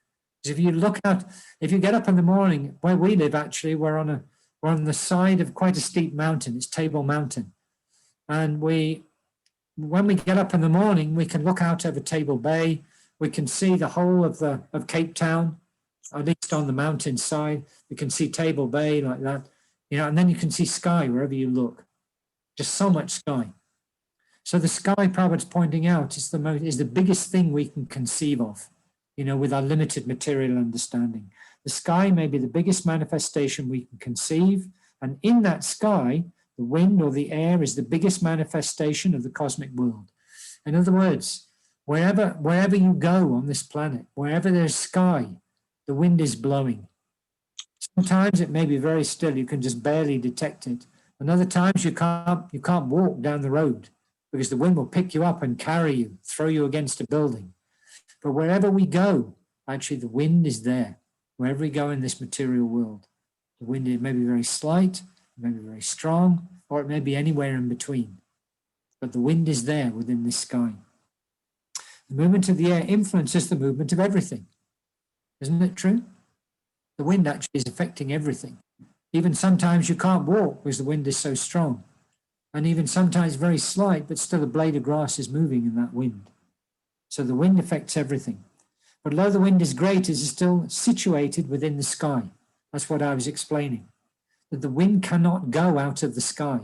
Because if you look out, if you get up in the morning, where we live actually, we're on the side of quite a steep mountain. It's Table Mountain. And when we get up in the morning, we can look out over Table Bay. We can see the whole of Cape Town, at least on the mountainside. We can see Table Bay like that, and then you can see sky wherever you look. Just so much sky. So the sky, Prabhupada's pointing out, is the biggest thing we can conceive of, with our limited material understanding. The sky may be the biggest manifestation we can conceive, and in that sky, the wind or the air is the biggest manifestation of the cosmic world. In other words, wherever you go on this planet, wherever there's sky, the wind is blowing. Sometimes it may be very still, you can just barely detect it. And other times you can't walk down the road because the wind will pick you up and carry you, throw you against a building. But wherever we go, actually the wind is there. Wherever we go in this material world, the wind, it may be very slight, it may be very strong, or it may be anywhere in between. But the wind is there within this sky. The movement of the air influences the movement of everything. Isn't it true? The wind actually is affecting everything. Even sometimes you can't walk because the wind is so strong. And even sometimes very slight, but still a blade of grass is moving in that wind. So the wind affects everything. But although the wind is great, it is still situated within the sky. That's what I was explaining. That the wind cannot go out of the sky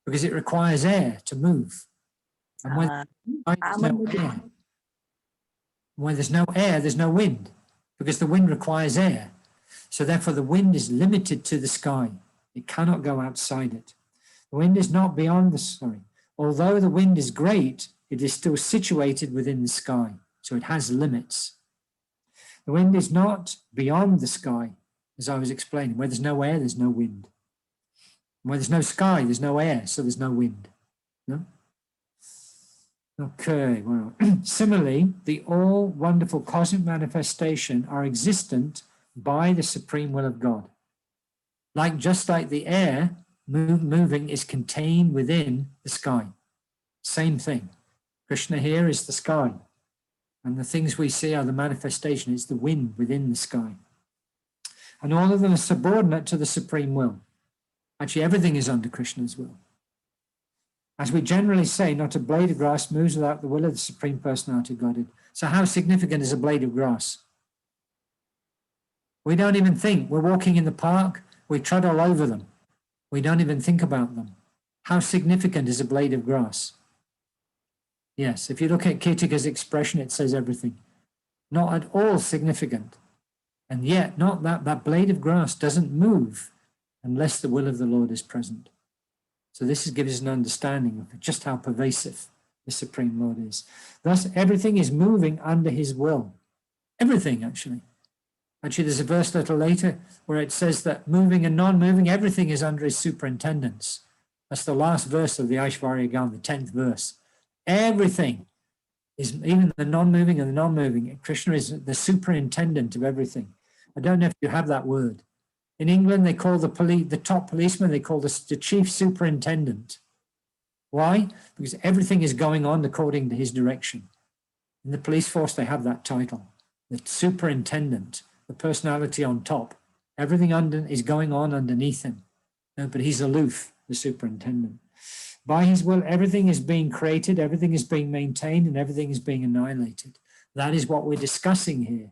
because it requires air to move. And when there's no air, there's no wind, because the wind requires air. So therefore the wind is limited to the sky. It cannot go outside it. The wind is not beyond although the wind is great, it is still situated within the sky. So it has limits. The wind is not beyond the sky, as I was explaining. Where there's no air, there's no wind. Where there's no sky, there's no air, so there's no wind. No? Okay, well, similarly, the all-wonderful cosmic manifestation are existent by the supreme will of God. Just like the air moving is contained within the sky. Same thing. Krishna here is the sky. And the things we see are the manifestation. It's the wind within the sky. And all of them are subordinate to the supreme will. Actually, everything is under Krishna's will. As we generally say, not a blade of grass moves without the will of the Supreme Personality of Godhead. So how significant is a blade of grass? We don't even think. We're walking in the park, we tread all over them. We don't even think about them. How significant is a blade of grass? Yes, if you look at Kirtika's expression, it says everything. Not at all significant. And yet, not that blade of grass doesn't move unless the will of the Lord is present. So this gives us an understanding of just how pervasive the Supreme Lord is. Thus, everything is moving under his will. Everything, actually. Actually, there's a verse a little later where it says that moving and non-moving, everything is under his superintendence. That's the last verse of the Aishwarya Gan, the 10th verse. Everything is, even the non-moving and the non-moving. Krishna is the superintendent of everything. I don't know if you have that word. In England, they call the top policeman, they call the chief superintendent. Why? Because everything is going on according to his direction. In the police force, they have that title, the superintendent, the personality on top. Everything is going on underneath him. No, but he's aloof, the superintendent. By his will, everything is being created, everything is being maintained, and everything is being annihilated. That is what we're discussing here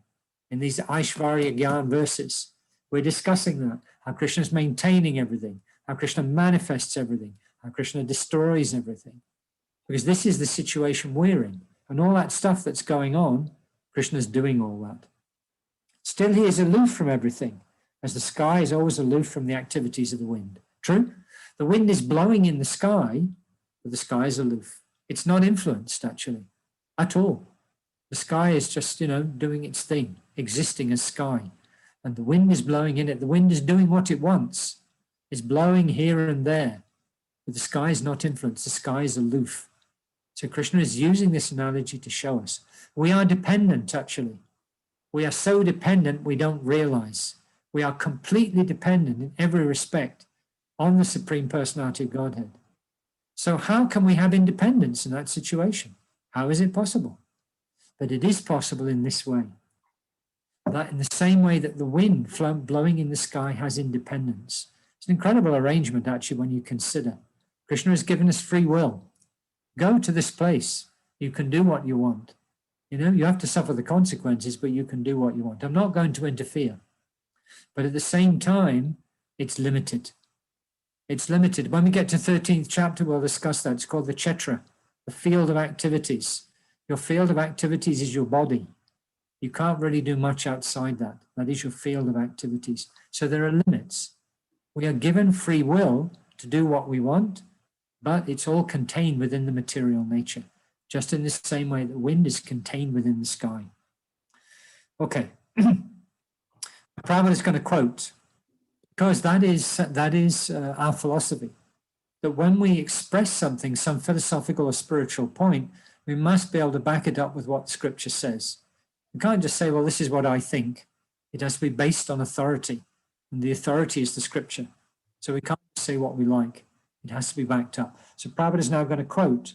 in these Aishwarya Gyan verses. We're discussing that, how Krishna is maintaining everything, how Krishna manifests everything, how Krishna destroys everything. Because this is the situation we're in. And all that stuff that's going on, Krishna's doing all that. Still, he is aloof from everything, as the sky is always aloof from the activities of the wind. True? The wind is blowing in the sky, but the sky is aloof. It's not influenced, actually, at all. The sky is just, doing its thing, existing as sky. And the wind is blowing in it. The wind is doing what it wants. It's blowing here and there. But the sky is not influenced. The sky is aloof. So Krishna is using this analogy to show us. We are dependent, actually. We are so dependent we don't realize. We are completely dependent in every respect on the Supreme Personality of Godhead. So how can we have independence in that situation? How is it possible? But it is possible in this way. That in the same way that the wind blowing in the sky has independence. It's an incredible arrangement, actually, when you consider. Krishna has given us free will. Go to this place. You can do what you want. You have to suffer the consequences, but you can do what you want. I'm not going to interfere. But at the same time, it's limited. It's limited. When we get to 13th chapter, we'll discuss that. It's called the Kshetra, the field of activities. Your field of activities is your body. You can't really do much outside that. That is your field of activities. So there are limits. We are given free will to do what we want, but it's all contained within the material nature, just in the same way that wind is contained within the sky. Okay. Prabhupada is going to quote, because that is our philosophy, that when we express something, some philosophical or spiritual point, we must be able to back it up with what Scripture says. We can't just say, well, this is what I think. It has to be based on authority, and the authority is the Scripture. So we can't say what we like. It has to be backed up. So Prabhupada is now going to quote,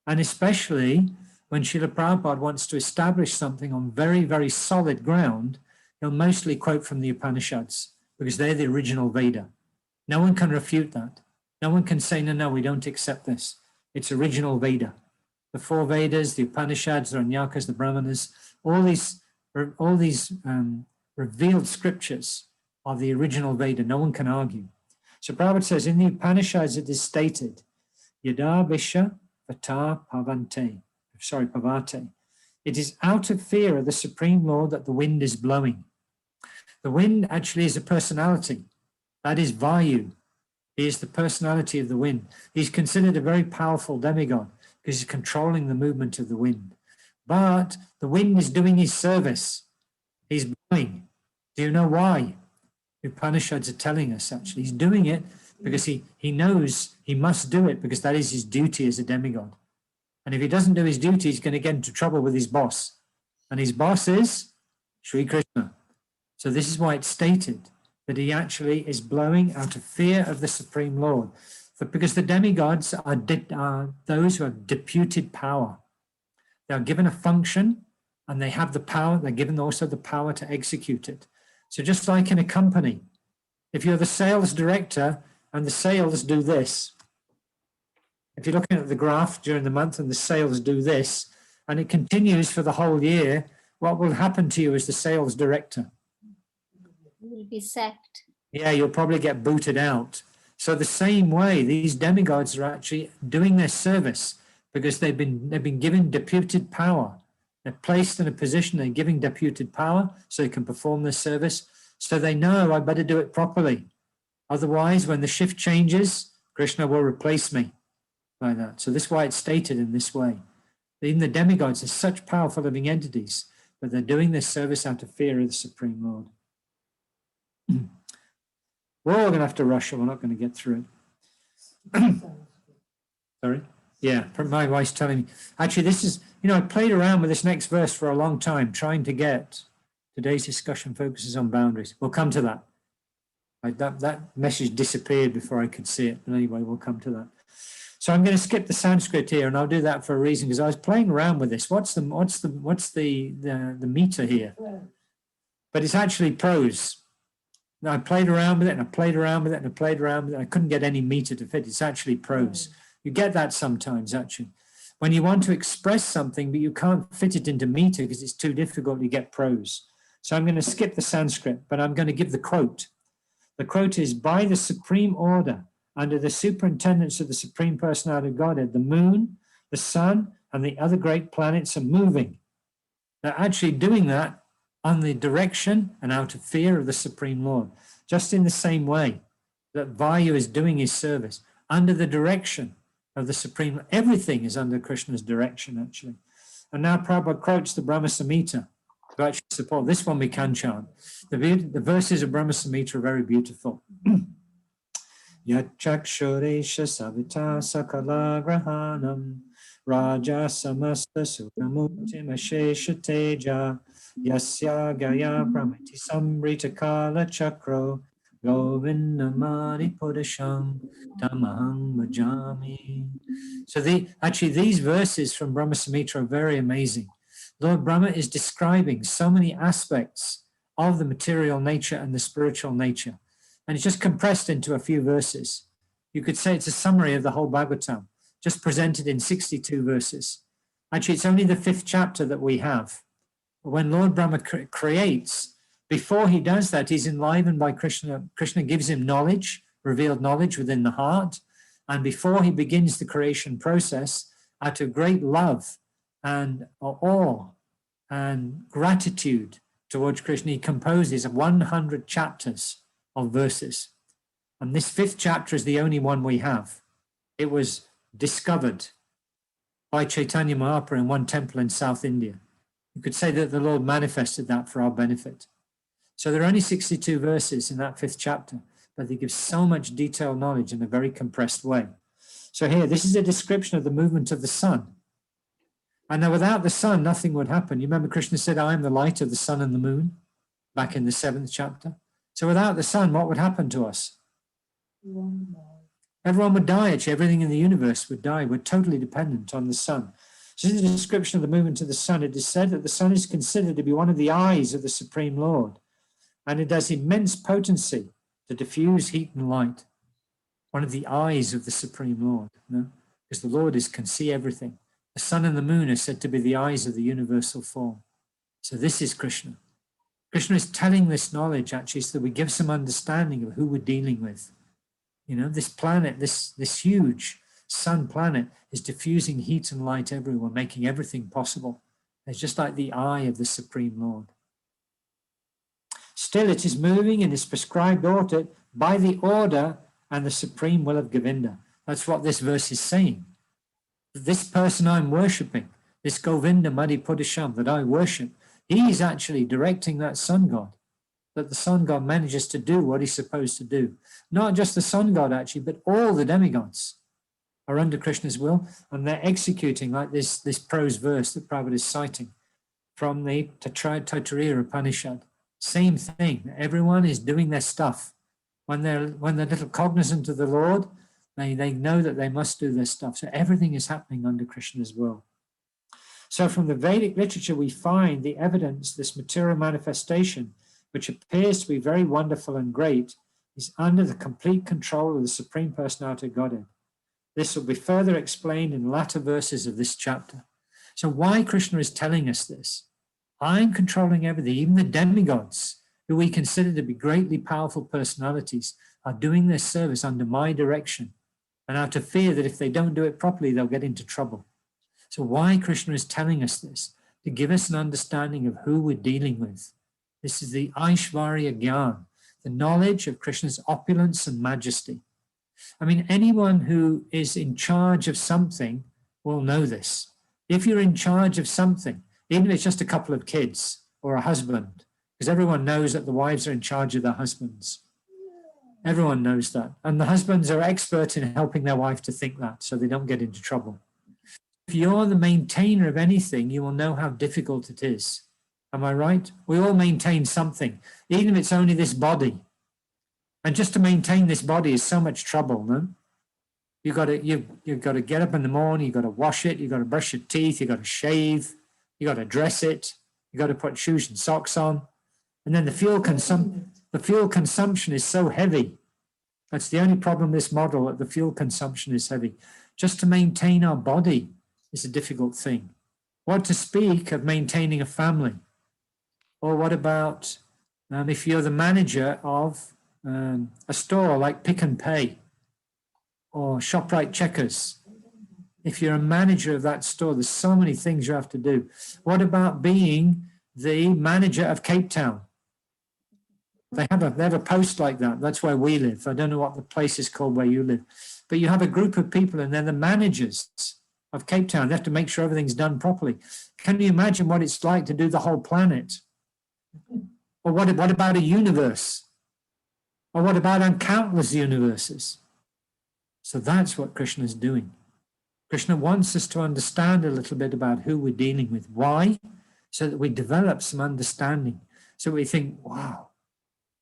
and especially when Srila Prabhupada wants to establish something on very, very solid ground, he'll mostly quote from the Upanishads, because they're the original Veda. No one can refute that. No one can say, no, we don't accept this. It's original Veda. The four Vedas, the Upanishads, the Anyakas, the Brahmanas, all these revealed scriptures are the original Veda. No one can argue. So Prabhupada says, in the Upanishads it is stated, Yada Visha Vata Pavante. Pavate. It is out of fear of the Supreme Lord that the wind is blowing. The wind actually is a personality. That is Vayu. He is the personality of the wind. He's considered a very powerful demigod because he's controlling the movement of the wind. But the wind is doing his service. He's blowing. Do you know why? The Upanishads are telling us actually. He's doing it because he knows he must do it because that is his duty as a demigod. And if he doesn't do his duty, he's going to get into trouble with his boss. And his boss is Sri Krishna. So this is why it's stated that he actually is blowing out of fear of the Supreme Lord. Because the demigods are those who have deputed power. They are given a function and they have the power. They're given also the power to execute it. So just like in a company, if you're the sales director and the sales do this, if you're looking at the graph during the month and the sales do this, and it continues for the whole year, what will happen to you as the sales director? You will be sacked. Yeah, you'll probably get booted out. So the same way, these demigods are actually doing their service because they've been given deputed power. They're placed in a position, they're giving deputed power so they can perform their service. So they know, I better do it properly. Otherwise, when the shift changes, Krishna will replace me. Like that. So this is why it's stated in this way. Even the demigods are such powerful living entities, but they're doing this service out of fear of the Supreme Lord. We're all going to have to rush, or we're not going to get through it. Sorry? Yeah, my wife's telling me. Actually, this is, I played around with this next verse for a long time, trying to get today's discussion focuses on boundaries. We'll come to that. That message disappeared before I could see it. But anyway, we'll come to that. So I'm going to skip the Sanskrit here, and I'll do that for a reason because I was playing around with this. What's the meter here? But it's actually prose. Now I played around with it, and I played around with it, and I played around with it. I couldn't get any meter to fit. It's actually prose. You get that sometimes, actually, when you want to express something, but you can't fit it into meter because it's too difficult. You get prose. So I'm going to skip the Sanskrit, but I'm going to give the quote. The quote is, by the supreme order, under the superintendence of the Supreme Personality of Godhead, the moon, the sun, and the other great planets are moving. They're actually doing that on the direction and out of fear of the Supreme Lord, just in the same way that Vayu is doing his service under the direction of the Supreme. Everything is under Krishna's direction, actually. And now Prabhupada quotes the Brahma Samhita to actually support. This one we can chant. The verses of Brahma Samhita are very beautiful. Yachakshuresha savita sakala grahanam raja samasta sunamutim ashesha teja yasya gaya pramiti samrita kala chakro govindamari pudasham tamaham bhajami. So these verses from Brahma Samhita are very amazing. Lord Brahma is describing so many aspects of the material nature and the spiritual nature. And it's just compressed into a few verses. You could say it's a summary of the whole Bhagavatam, just presented in 62 verses. Actually, it's only the 5th chapter that we have. When Lord Brahma creates, before he does that, he's enlivened by Krishna. Krishna gives him knowledge, revealed knowledge within the heart. And before he begins the creation process, out of great love and awe and gratitude towards Krishna, he composes 100 chapters of verses. And this 5th chapter is the only one we have. It was discovered by Chaitanya Mahaprabhu in one temple in South India. You could say that the Lord manifested that for our benefit. So there are only 62 verses in that 5th chapter, but they give so much detailed knowledge in a very compressed way. So here, this is a description of the movement of the sun. And now without the sun, nothing would happen. You remember Krishna said, I am the light of the sun and the moon, back in the 7th chapter. So without the sun, what would happen to us? Everyone would die, actually. Everything in the universe would die. We're totally dependent on the sun. So in the description of the movement of the sun, it is said that the sun is considered to be one of the eyes of the Supreme Lord, and it has immense potency to diffuse heat and light. One of the eyes of the Supreme Lord, because the Lord can see everything. The sun and the moon are said to be the eyes of the universal form. So this is Krishna. Krishna is telling this knowledge, actually, so that we give some understanding of who we're dealing with. This planet, this huge sun planet is diffusing heat and light everywhere, making everything possible. It's just like the eye of the Supreme Lord. Still, it is moving in its prescribed order by the order and the supreme will of Govinda. That's what this verse is saying. This person I'm worshipping, this Govinda Madhipudisham that I worship, he is actually directing that sun god, that the sun god manages to do what he's supposed to do. Not just the sun god, actually, but all the demigods are under Krishna's will, and they're executing, like this prose verse that Prabhupada is citing from the Taittiriya Upanishad. Same thing. Everyone is doing their stuff. When they're little cognizant of the Lord, they know that they must do their stuff. So everything is happening under Krishna's will. So from the Vedic literature, we find the evidence, this material manifestation, which appears to be very wonderful and great, is under the complete control of the Supreme Personality of Godhead. This will be further explained in latter verses of this chapter. So why Krishna is telling us this? I'm controlling everything. Even the demigods, who we consider to be greatly powerful personalities, are doing their service under my direction, and out of fear that if they don't do it properly, they'll get into trouble. So why Krishna is telling us this? To give us an understanding of who we're dealing with. This is the Aishvarya Gyan, the knowledge of Krishna's opulence and majesty. I mean, anyone who is in charge of something will know this. If you're in charge of something, even if it's just a couple of kids or a husband, because everyone knows that the wives are in charge of their husbands. Everyone knows that. And the husbands are expert in helping their wife to think that, so they don't get into trouble. If you're the maintainer of anything, you will know how difficult it is. Am I right? We all maintain something, even if it's only this body. And just to maintain this body is so much trouble, no? You've got to get up in the morning, you've got to wash it, you've got to brush your teeth, you've got to shave, you've got to dress it, you've got to put shoes and socks on. And then the fuel consumption is so heavy. That's the only problem with this model, that the fuel consumption is heavy. Just to maintain our body is a difficult thing. What to speak of maintaining a family? Or what about if you're the manager of a store like Pick and Pay or ShopRite Checkers? If you're a manager of that store, there's so many things you have to do. What about being the manager of Cape Town? They have a post like that. That's where we live. I don't know what the place is called where you live. But you have a group of people and they're the managers of Cape Town. They have to make sure everything's done properly. Can you imagine what it's like to do the whole planet? Or what about a universe? Or what about countless universes? So that's what Krishna is doing. Krishna wants us to understand a little bit about who we're dealing with. Why? So that we develop some understanding. So we think, wow,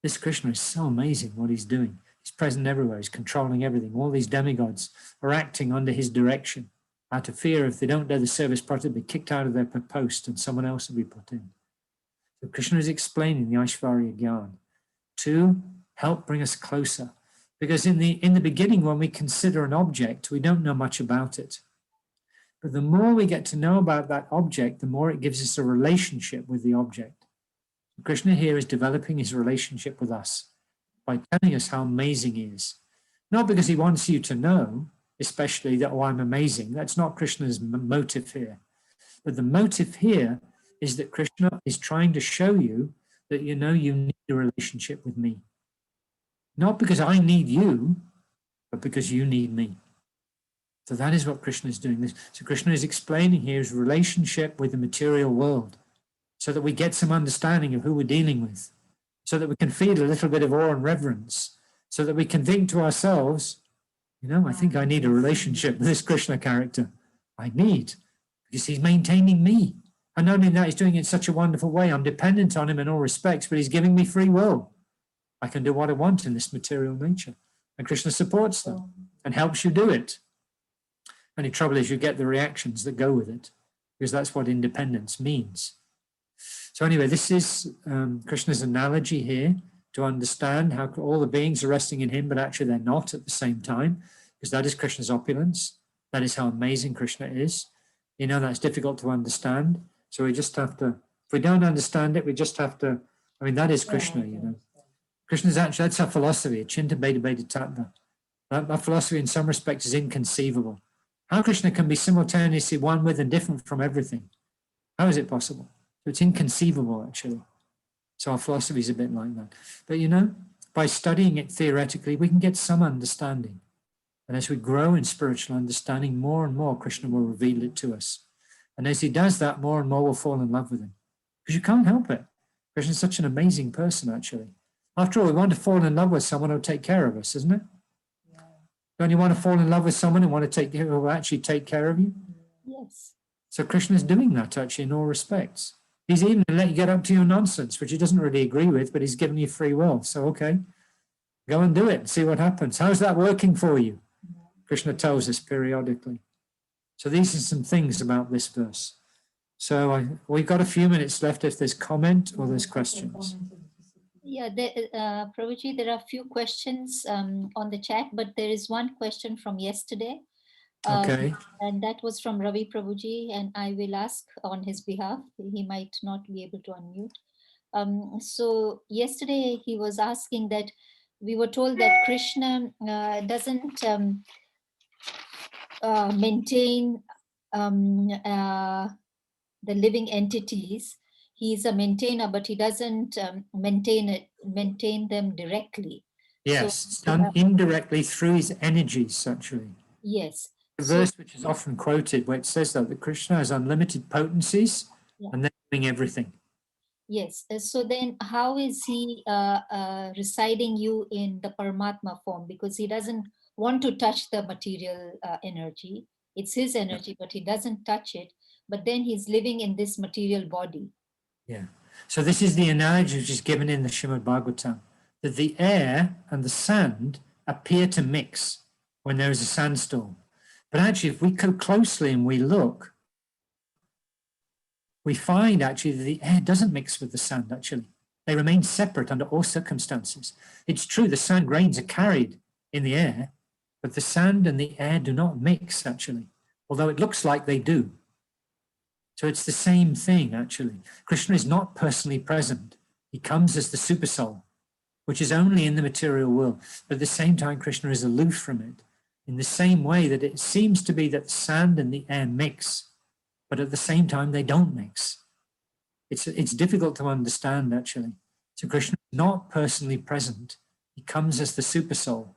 this Krishna is so amazing what he's doing. He's present everywhere. He's controlling everything. All these demigods are acting under his direction out of fear if they don't do the service properly, they'll be kicked out of their post and someone else will be put in. So Krishna is explaining the Aishvarya Gyan to help bring us closer. Because in the beginning, when we consider an object, we don't know much about it. But the more we get to know about that object, the more it gives us a relationship with the object. Krishna here is developing his relationship with us by telling us how amazing he is. Not because he wants you to know, especially that, oh, I'm amazing. That's not Krishna's motive here. But the motive here is that Krishna is trying to show you that you need a relationship with me. Not because I need you, but because you need me. So that is what Krishna is doing. So Krishna is explaining here his relationship with the material world so that we get some understanding of who we're dealing with. so that we can feel a little bit of awe and reverence, so that we can think to ourselves, you know, I think I need a relationship with this Krishna character. I need, because he's maintaining me. And not only that, he's doing it in such a wonderful way. I'm dependent on him in all respects, but he's giving me free will. I can do what I want in this material nature. And Krishna supports that and helps you do it. Only trouble is you get the reactions that go with it, because that's what independence means. So anyway, this is Krishna's analogy here to understand how all the beings are resting in him, but actually they're not at the same time, because that is Krishna's opulence. That is how amazing Krishna is. You know, that's difficult to understand. So we just have to, if we don't understand it, we just have to, I mean, that is Krishna, you know. Krishna's actually, that's our philosophy, Chinta Beta Beta Tattva. That philosophy in some respects is inconceivable. How Krishna can be simultaneously one with and different from everything? How is it possible? So it's inconceivable, actually. So our philosophy is a bit like that. But you know, by studying it theoretically, we can get some understanding. And as we grow in spiritual understanding, more and more Krishna will reveal it to us. And as he does that, more and more we'll fall in love with him. Because you can't help it. Krishna's such an amazing person, actually. After all, we want to fall in love with someone who'll take care of us, isn't it? Yeah. Don't you want to fall in love with someone who will actually take care of you? Yes. So Krishna's doing that actually in all respects. He's even let you get up to your nonsense, which he doesn't really agree with, but he's given you free will. So, okay, go and do it and see what happens. How's that working for you? Krishna tells us periodically. So these are some things about this verse. So we've got a few minutes left if there's comment or there's questions. Yeah, Prabhuji, there are a few questions on the chat, but there is one question from yesterday. Okay. And that was from Ravi Prabhuji, and I will ask on his behalf. He might not be able to unmute. So yesterday he was asking that we were told that Krishna doesn't maintain the living entities. He's a maintainer, but he doesn't maintain them directly. Yes, So, it's done indirectly through his energies, actually. Yes. The verse which is often quoted where it says that Krishna has unlimited potencies, yeah, and they're doing everything. Yes. So then how is he residing you in the Paramatma form? Because he doesn't want to touch the material energy. It's his energy, but he doesn't touch it. But then he's living in this material body. Yeah. So this is the analogy which is given in the Srimad Bhagavatam, that the air and the sand appear to mix when there is a sandstorm. But actually, if we go closely and we look, we find actually that the air doesn't mix with the sand, actually. They remain separate under all circumstances. It's true, the sand grains are carried in the air, but the sand and the air do not mix, actually, although it looks like they do. So it's the same thing, actually. Krishna is not personally present. He comes as the supersoul, which is only in the material world. But at the same time, Krishna is aloof from it, in the same way that it seems to be that the sand and the air mix, but at the same time, they don't mix. It's difficult to understand, actually. So Krishna is not personally present. He comes as the supersoul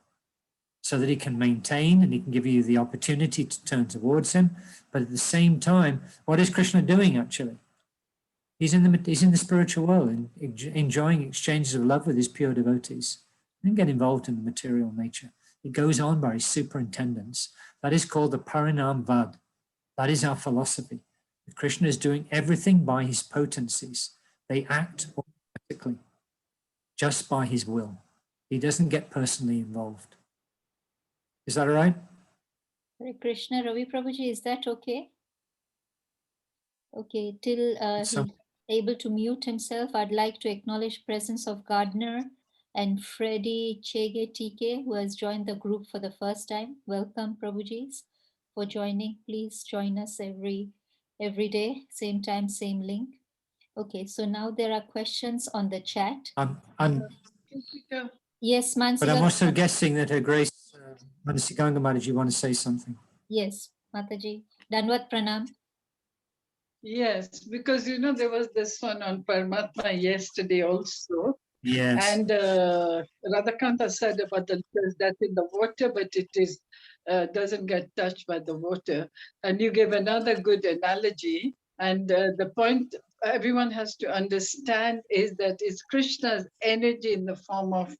so that he can maintain and he can give you the opportunity to turn towards him. But at the same time, what is Krishna doing, actually? He's in the spiritual world, enjoying exchanges of love with his pure devotees. He doesn't get involved in the material nature. It goes on by his superintendence. That is called the Parinam Vad. That is our philosophy. Krishna is doing everything by his potencies. They act automatically, just by his will. He doesn't get personally involved. Is that all right? Hare Krishna, Ravi Prabhuji, is that okay? Okay, till he's able to mute himself, I'd like to acknowledge presence of Gardner and Freddie Chege TK, who has joined the group for the first time. Welcome, Prabhujis, for joining. Please join us every day, same time, same link. Okay, so now there are questions on the chat. Yes, Mansika. But I'm also guessing that Her Grace Manasi Ganga Mataji want to say something. Yes, Mataji. Danvat Pranam. Yes, because there was this one on Paramatma yesterday also. Yes. And Radhakanta said about that's in the water, but it is doesn't get touched by the water. And you gave another good analogy. And the point everyone has to understand is that it's Krishna's energy in the form of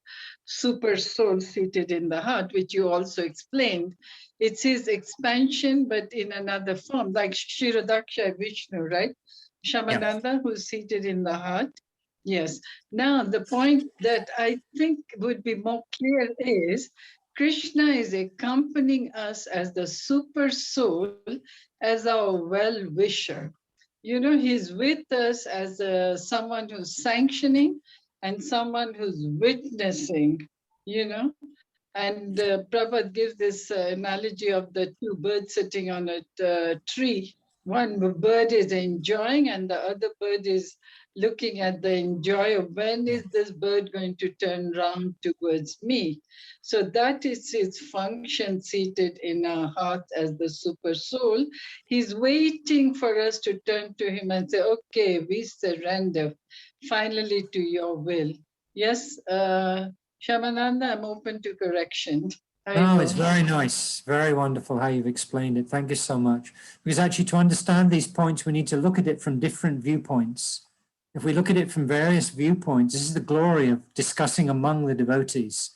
super soul seated in the heart, which you also explained. It's his expansion, but in another form, like Kshirodaksha Vishnu, right? Shyamananda, who's seated in the heart. Yes. Now, the point that I think would be more clear is Krishna is accompanying us as the super soul, as our well-wisher. You know, he's with us as someone who's sanctioning and someone who's witnessing, you know. And Prabhupada gives this analogy of the two birds sitting on a tree. One bird is enjoying and the other bird is looking at the enjoyer. When is this bird going to turn round towards me? So that is his function seated in our heart as the super soul. He's waiting for us to turn to him and say, okay, we surrender finally to your will. Yes, Shyamananda, I'm open to correction. No, it's very nice, very wonderful how you've explained it. Thank you so much. Because actually to understand these points, we need to look at it from different viewpoints. If we look at it from various viewpoints, this is the glory of discussing among the devotees,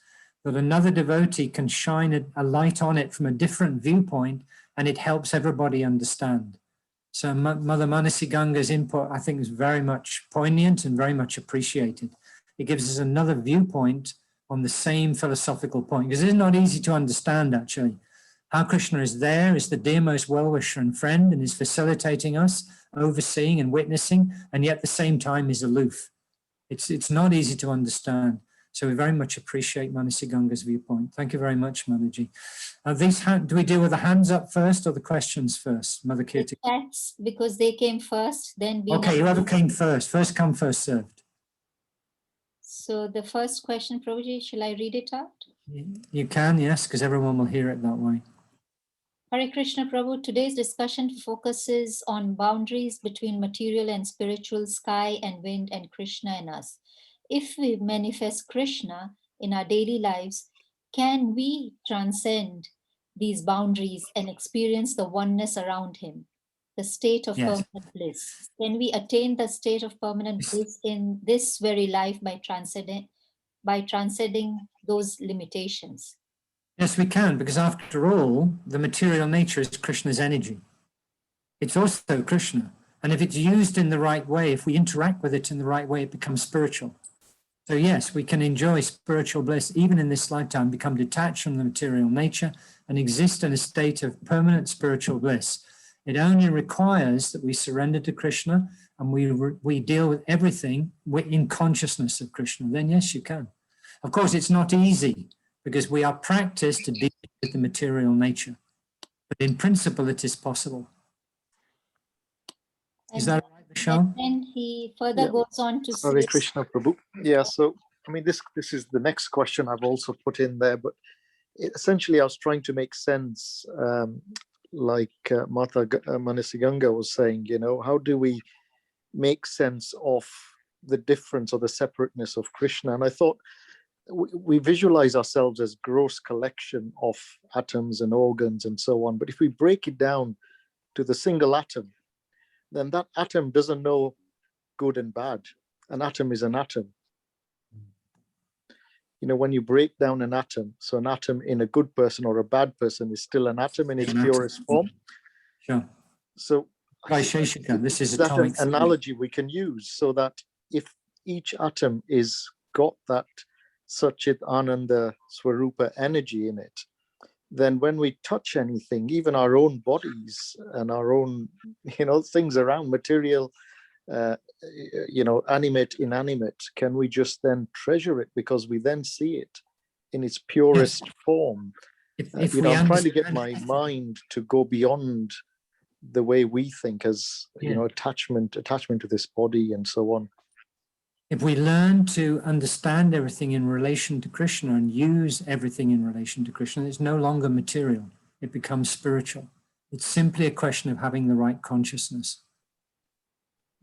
that another devotee can shine a light on it from a different viewpoint, and it helps everybody understand. So Mother Manasi Ganga's input, I think, is very much poignant and very much appreciated. It gives us another viewpoint on the same philosophical point, because it's not easy to understand, actually. How Krishna is there, is the dearmost well-wisher and friend, and is facilitating us, overseeing and witnessing, and yet at the same time is aloof. It's not easy to understand. So we very much appreciate Manasi Ganga's viewpoint. Thank you very much, Motherji. Do we deal with the hands up first or the questions first, Mother Kirti? That's because they came first, then we Okay, whoever came first. First come, first served. So the first question, Prabhuji, shall I read it out? You can, yes, because everyone will hear it that way. Hare Krishna, Prabhu. Today's discussion focuses on boundaries between material and spiritual, sky and wind, and Krishna and us. If we manifest Krishna in our daily lives, can we transcend these boundaries and experience the oneness around him, the state of permanent bliss? Can we attain the state of permanent bliss in this very life by transcending those limitations? Yes, we can, because after all, the material nature is Krishna's energy. It's also Krishna. And if it's used in the right way, if we interact with it in the right way, it becomes spiritual. So yes, we can enjoy spiritual bliss even in this lifetime, become detached from the material nature and exist in a state of permanent spiritual bliss. It only requires that we surrender to Krishna and we deal with everything in consciousness of Krishna. Then yes, you can. Of course, it's not easy, because we are practiced to deal with the material nature. But in principle, it is possible. Is that right, Michelle? And he further goes on to say... Hare Krishna, Prabhu. Yeah, so, I mean, this is the next question I've also put in there, but essentially I was trying to make sense, like Mata Manasi Ganga was saying, you know, how do we make sense of the difference or the separateness of Krishna? And I thought, we visualize ourselves as gross collection of atoms and organs and so on. But if we break it down to the single atom, then that atom doesn't know good and bad. An atom is an atom. You know, when you break down an atom, so an atom in a good person or a bad person is still an atom in its purest form. Sure. So this is that an analogy we can use, so that if each atom is got that Satchit Ananda Swarupa energy in it, then when we touch anything, even our own bodies and our own, you know, things around material, you know, animate, inanimate, can we just then treasure it because we then see it in its purest form? You know, I'm trying to get my mind to go beyond the way we think as, you know, attachment to this body and so on. If we learn to understand everything in relation to Krishna and use everything in relation to Krishna, it's no longer material. It becomes spiritual. It's simply a question of having the right consciousness.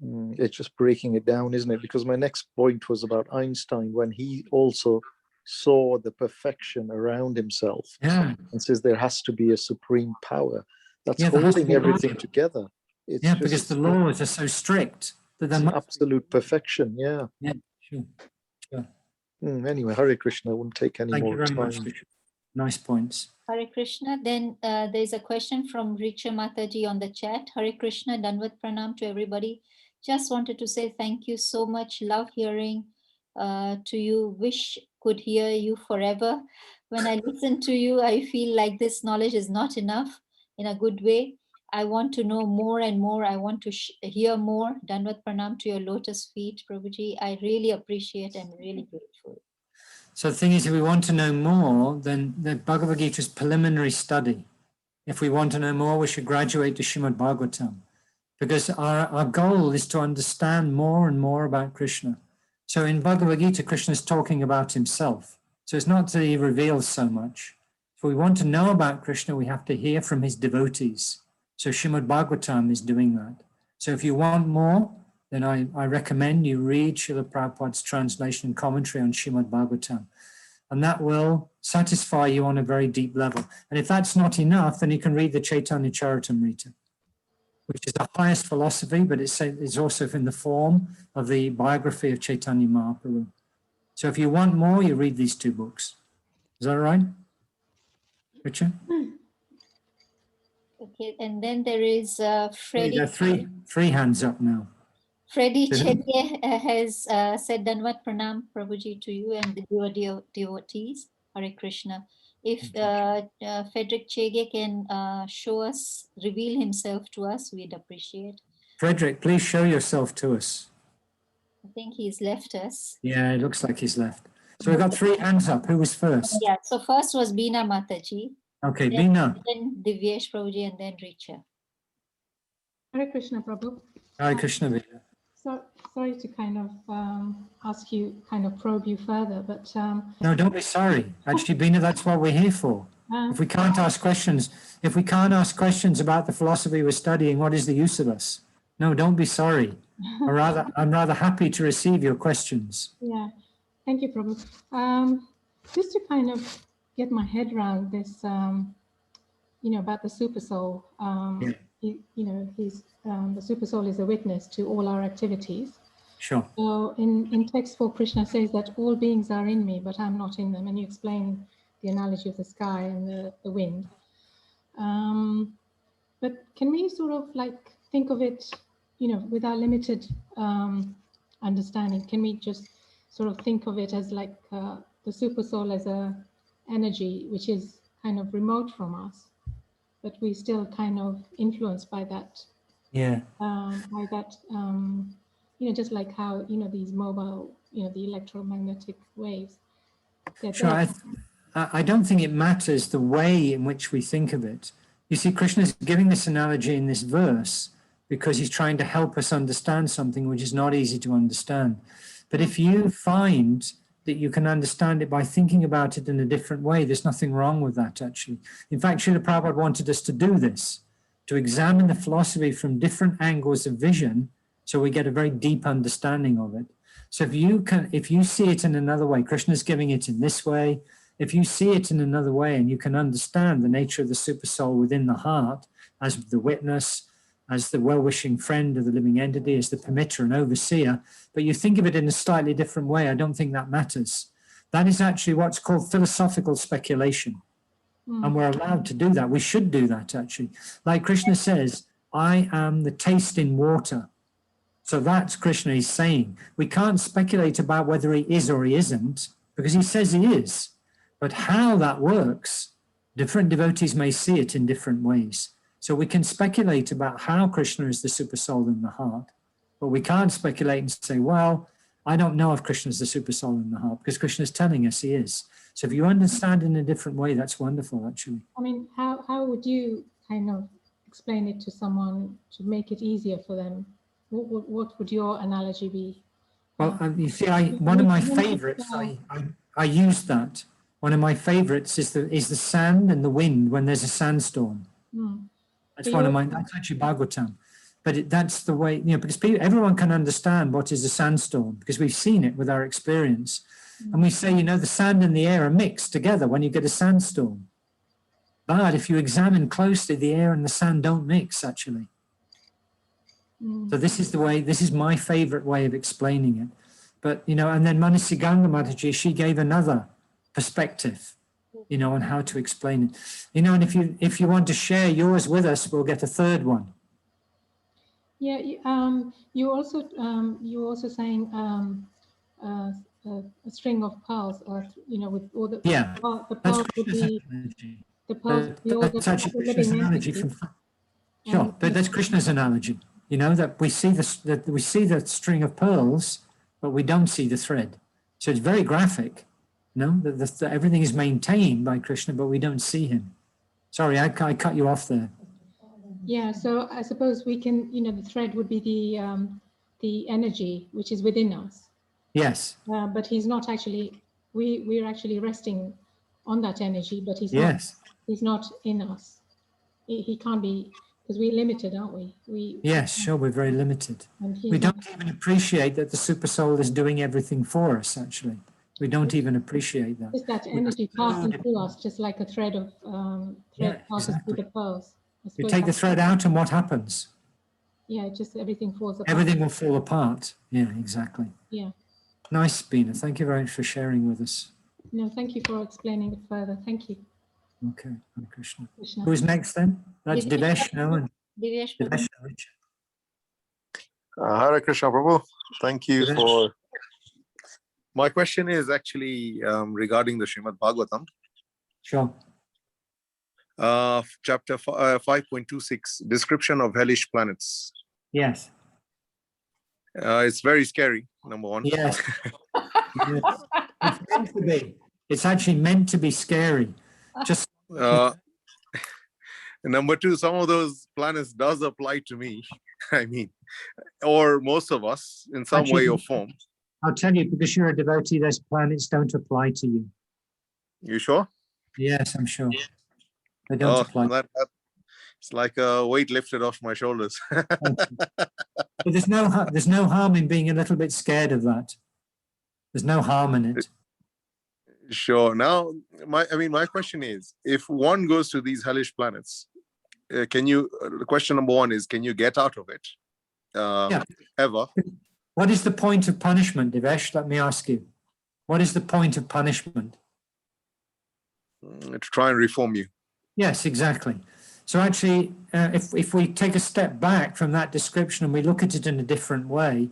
It's just breaking it down, isn't it? Because my next point was about Einstein, when he also saw the perfection around himself and says there has to be a supreme power that's holding everything together. It's because the laws are so strict. That It's there an must absolute perfection. Yeah. yeah, sure. Anyway, Hare Krishna, I won't take any Thank you more very time. much, Bishop. Nice points. Hare Krishna. Then there's a question from Richa Mataji on the chat. Hare Krishna, Danvat Pranam to everybody. Just wanted to say thank you so much. Love hearing to you. Wish could hear you forever. When I listen to you, I feel like this knowledge is not enough in a good way. I want to know more and more. I want to hear more. Danvat Pranam to your lotus feet, Prabhuji. I really appreciate and really grateful. So the thing is, if we want to know more, then the Bhagavad Gita is preliminary study. If we want to know more, we should graduate to Srimad Bhagavatam, because our goal is to understand more and more about Krishna. So in Bhagavad Gita, Krishna is talking about himself. So it's not that he reveals so much. If we want to know about Krishna, we have to hear from his devotees. So Srimad Bhagavatam is doing that. So if you want more, then I recommend you read Srila Prabhupada's translation and commentary on Srimad Bhagavatam. And that will satisfy you on a very deep level. And if that's not enough, then you can read the Chaitanya Charitamrita, which is the highest philosophy, but it's also in the form of the biography of Chaitanya Mahaprabhu. So if you want more, you read these two books. Is that right, Richard? Okay, and then there is Freddie. There are three hands up now. Freddie Chedye has said Danvat Pranam Prabhuji to you and the devotees. Hare Krishna. If Frederick Chege can show us, reveal himself to us, we'd appreciate. Frederick, please show yourself to us. I think he's left us. Yeah, it looks like he's left. So we've got three hands up. Who was first? Yeah, so first was Beena Mataji. Okay, then, Beena. Then Divyesh Prabhuji and then Richa. Hare Krishna, Prabhu. Hare Krishna, Beena. So sorry to kind of ask you, kind of probe you further, but no, don't be sorry. Actually, Beena, that's what we're here for. If we can't ask questions about the philosophy we're studying, what is the use of us? No, don't be sorry. I'm rather happy to receive your questions. Yeah, thank you, Prabhu. Just to kind of get my head around this, about the super soul. The super soul is a witness to all our activities. Sure. So in text 4, Krishna says that all beings are in me, but I'm not in them. And you explain the analogy of the sky and the wind. But can we sort of like think of it, with our limited understanding, can we just sort of think of it as like the super soul as a energy which is kind of remote from us, but we still kind of influenced by that. Yeah. Just like how, these mobile, the electromagnetic waves. Sure. I don't think it matters the way in which we think of it. You see, Krishna is giving this analogy in this verse because he's trying to help us understand something which is not easy to understand. But if you find that you can understand it by thinking about it in a different way, there's nothing wrong with that, actually. In fact, Srila Prabhupada wanted us to do this, to examine the philosophy from different angles of vision so we get a very deep understanding of it. So if you see it in another way, Krishna's giving it in this way. If you see it in another way and you can understand the nature of the super soul within the heart as the witness, as the well-wishing friend of the living entity, as the permitter and overseer, but you think of it in a slightly different way, I don't think that matters. That is actually what's called philosophical speculation. And we're allowed to do that. We should do that, actually. Like Krishna says, I am the taste in water. So that's Krishna is saying. We can't speculate about whether he is or he isn't, because he says he is. But how that works, different devotees may see it in different ways. So we can speculate about how Krishna is the super soul in the heart, but we can't speculate and say, well, I don't know if Krishna is the super soul in the heart, because Krishna is telling us he is. So if you understand in a different way, that's wonderful, actually. I mean, how would you kind of explain it to someone to make it easier for them? What would your analogy be? Well, you see, one of my favorites, I used that. One of my favorites is the sand and the wind when there's a sandstorm. That's that's actually Bhagavatam. But that's the way, because everyone can understand what is a sandstorm, because we've seen it with our experience. And we say, the sand and the air are mixed together when you get a sandstorm. But if you examine closely, the air and the sand don't mix, actually. So this is the way, this is my favorite way of explaining it. But, you know, and then Manasiganga Mataji, she gave another perspective, you know, on how to explain it. You know, and if you want to share yours with us, we'll get a third one. Yeah, you also saying a string of pearls, or you know, with all the Yeah, the that's pearls would Krishna's be analogy. the pearls would be all That's actually the Krishna's living analogy. entities. Sure, And, but that's Krishna's analogy. You know, that we see the string of pearls, but we don't see the thread. So it's very graphic. You know, that everything is maintained by Krishna, but we don't see him. Sorry, I cut you off there. yeah, so I suppose we can, you know, the thread would be the energy which is within us. Yes. But he's not actually. We're actually resting on that energy, but he's Yes. not. He's not in us. He can't be, because we're limited, aren't we? Yes, sure, we're very limited. And We he's not. don't even appreciate that the super soul is doing everything for us, actually. We don't even appreciate that. Just that energy passing through us, just like a thread of Yeah, passes exactly. through the pearls. I You suppose take the that's- thread out and what happens? Yeah, just everything falls apart. Everything will fall apart. Yeah, exactly. Yeah. Nice, Bina. Thank you very much for sharing with us. No, thank you for explaining it further. Thank you, Okay, Hare Krishna. Krishna. Who's next then? That's Divesh now, and Divesh, Divesh and Richard. Hare Krishna Prabhu. Thank you Divesh. for. My question is actually regarding the Srimad Bhagavatam, Sure. chapter 5.26, description of hellish planets. Yes. It's very scary, number one. Yes. Yes. It's meant to be. It's actually meant to be scary. Just Number two, some of those planets does apply to me. I mean, or most of us in some Actually, way or form. I'll tell you, because you're a devotee, those planets don't apply to you. You sure? Yes, I'm sure. They don't apply. That, it's like a weight lifted off my shoulders. But there's no harm in being a little bit scared of that. There's no harm in it. Sure. Now, my question is, if one goes to these hellish planets, the question number one is, can you get out of it? Yeah. Ever? What is the point of punishment, Divesh? Let me ask you. What is the point of punishment? To try and reform you. Yes, exactly. So actually, if we take a step back from that description and we look at it in a different way,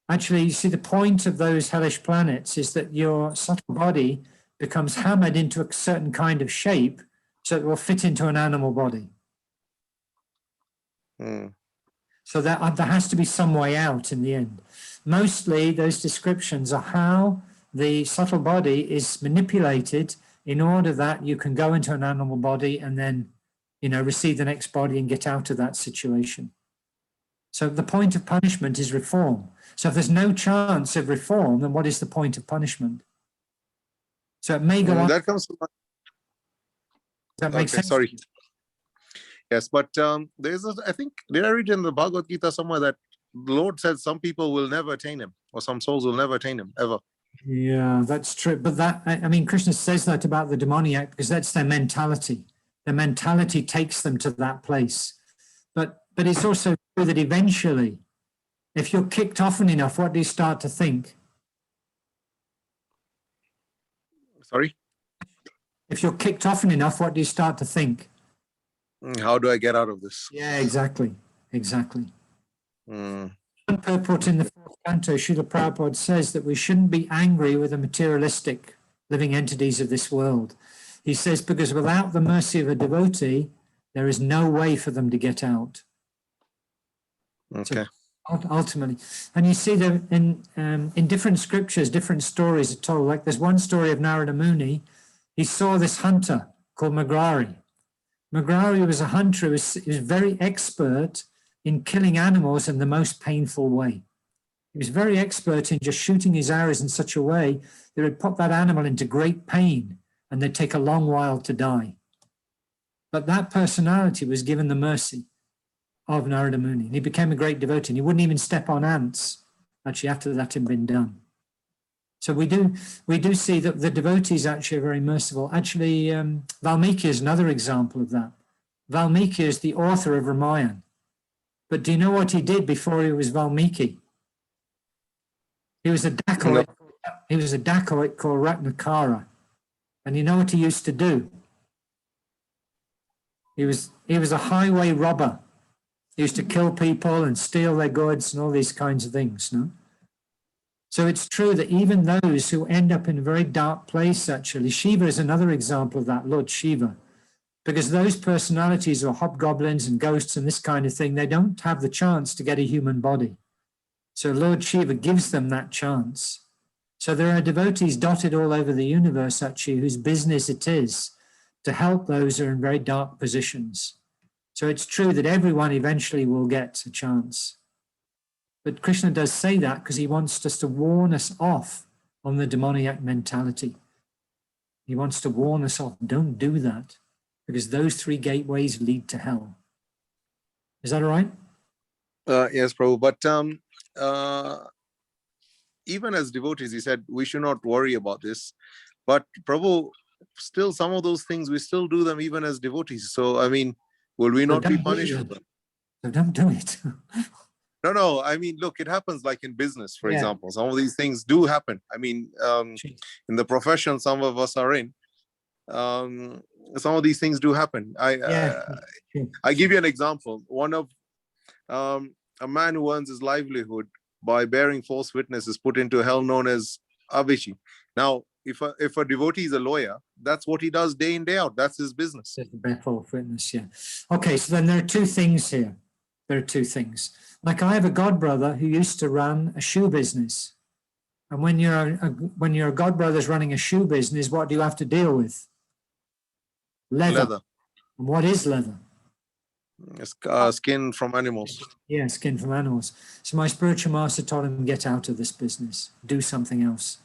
actually, you see, the point of those hellish planets is that your subtle body becomes hammered into a certain kind of shape so it will fit into an animal body. So there has to be some way out in the end. Mostly those descriptions are how the subtle body is manipulated in order that you can go into an animal body and then, you know, receive the next body and get out of that situation. So the point of punishment is reform. So if there's no chance of reform, then what is the point of punishment? So it may go on. That comes to my... Does that make sense? Sorry. Yes, but there's I think, did I read in the Bhagavad Gita somewhere that the Lord said some people will never attain him, or some souls will never attain him, ever? Yeah, that's true. But that, I mean, Krishna says that about the demoniac because that's their mentality. Their mentality takes them to that place. But it's also true that eventually, if you're kicked often enough, what do you start to think? Sorry? If you're kicked often enough, what do you start to think? How do I get out of this? Yeah, exactly. Exactly. Mm. One purport in the fourth canto, Srila Prabhupada says that we shouldn't be angry with the materialistic living entities of this world. He says, because without the mercy of a devotee, there is no way for them to get out. Okay. So ultimately, and you see that in different scriptures, different stories are told. Like there's one story of Narada Muni. He saw this hunter called Magrari. Magrari was a hunter who was very expert in killing animals in the most painful way. He was very expert in just shooting his arrows in such a way that it would put that animal into great pain and they'd take a long while to die. But that personality was given the mercy of Narada Muni. And he became a great devotee. And he wouldn't even step on ants, actually, after that had been done. So we do see that the devotees actually are very merciful. Actually, Valmiki is another example of that. Valmiki is the author of Ramayana. But do you know what he did before he was Valmiki? He was a dacoit. He was a dacoit called Ratnakara. And you know what he used to do? He was a highway robber. He used to kill people and steal their goods and all these kinds of things, no? So it's true that even those who end up in a very dark place, actually, Shiva is another example of that, Lord Shiva, because those personalities are hobgoblins and ghosts and this kind of thing, they don't have the chance to get a human body. So Lord Shiva gives them that chance. So there are devotees dotted all over the universe, actually, whose business it is to help those who are in very dark positions. So it's true that everyone eventually will get a chance. But Krishna does say that because he wants us to warn us off on the demoniac mentality. He wants to warn us off, don't do that, because those three gateways lead to hell. Is that all right? Yes, Prabhu. But even as devotees, he said we should not worry about this. But Prabhu, still some of those things, we still do them even as devotees. So, I mean, will we not be punished for them? So don't do it. No, I mean, look, it happens like in business, for example. Some of these things do happen. I mean, in the profession some of us are in, some of these things do happen. I give you an example. One of a man who earns his livelihood by bearing false witness is put into hell known as Avishi. Now, if a devotee is a lawyer, that's what he does day in, day out. That's his business. Bear false witness, yeah. Okay, so then there are two things here. There are two things. Like I have a godbrother who used to run a shoe business. And when your godbrother's running a shoe business, what do you have to deal with? Leather. And what is leather? Skin from animals. Yeah, skin from animals. So my spiritual master told him, get out of this business, do something else.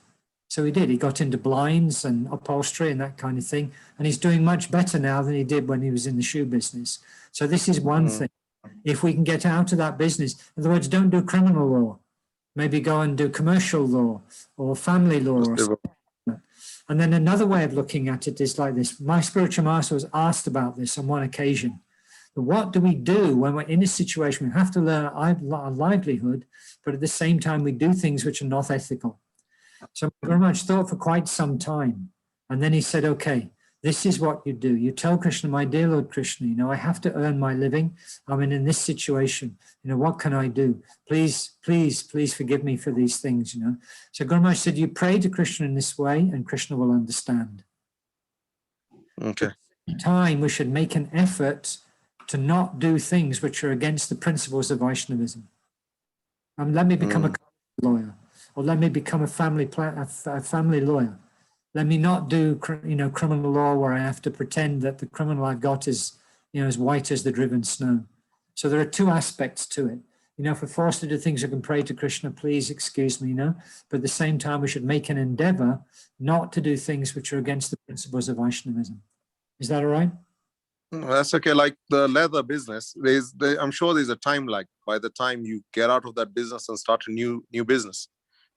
So he did. He got into blinds and upholstery and that kind of thing. And he's doing much better now than he did when he was in the shoe business. So this is one thing. If we can get out of that business, in other words, don't do criminal law. Maybe go and do commercial law or family law. Or something like that. And then another way of looking at it is like this. My spiritual master was asked about this on one occasion. What do we do when we're in a situation? We have to learn our livelihood, but at the same time, we do things which are not ethical. So very much thought for quite some time. And then he said, okay, this is what you do. You tell Krishna, my dear Lord Krishna, I have to earn my living. I'm in this situation. What can I do? Please, please, please forgive me for these things, So Guru Maharaj said, you pray to Krishna in this way and Krishna will understand. Okay. At the time, we should make an effort to not do things which are against the principles of Vaishnavism. Let me become a lawyer, or let me become a family lawyer. Let me not do, criminal law where I have to pretend that the criminal I've got is, as white as the driven snow. So there are two aspects to it. If we're forced to do things, we can pray to Krishna, please excuse me, But at the same time, we should make an endeavor not to do things which are against the principles of Vaishnavism. Is that all right? That's okay. Like the leather business, I'm sure there's a time lag by the time you get out of that business and start a new business.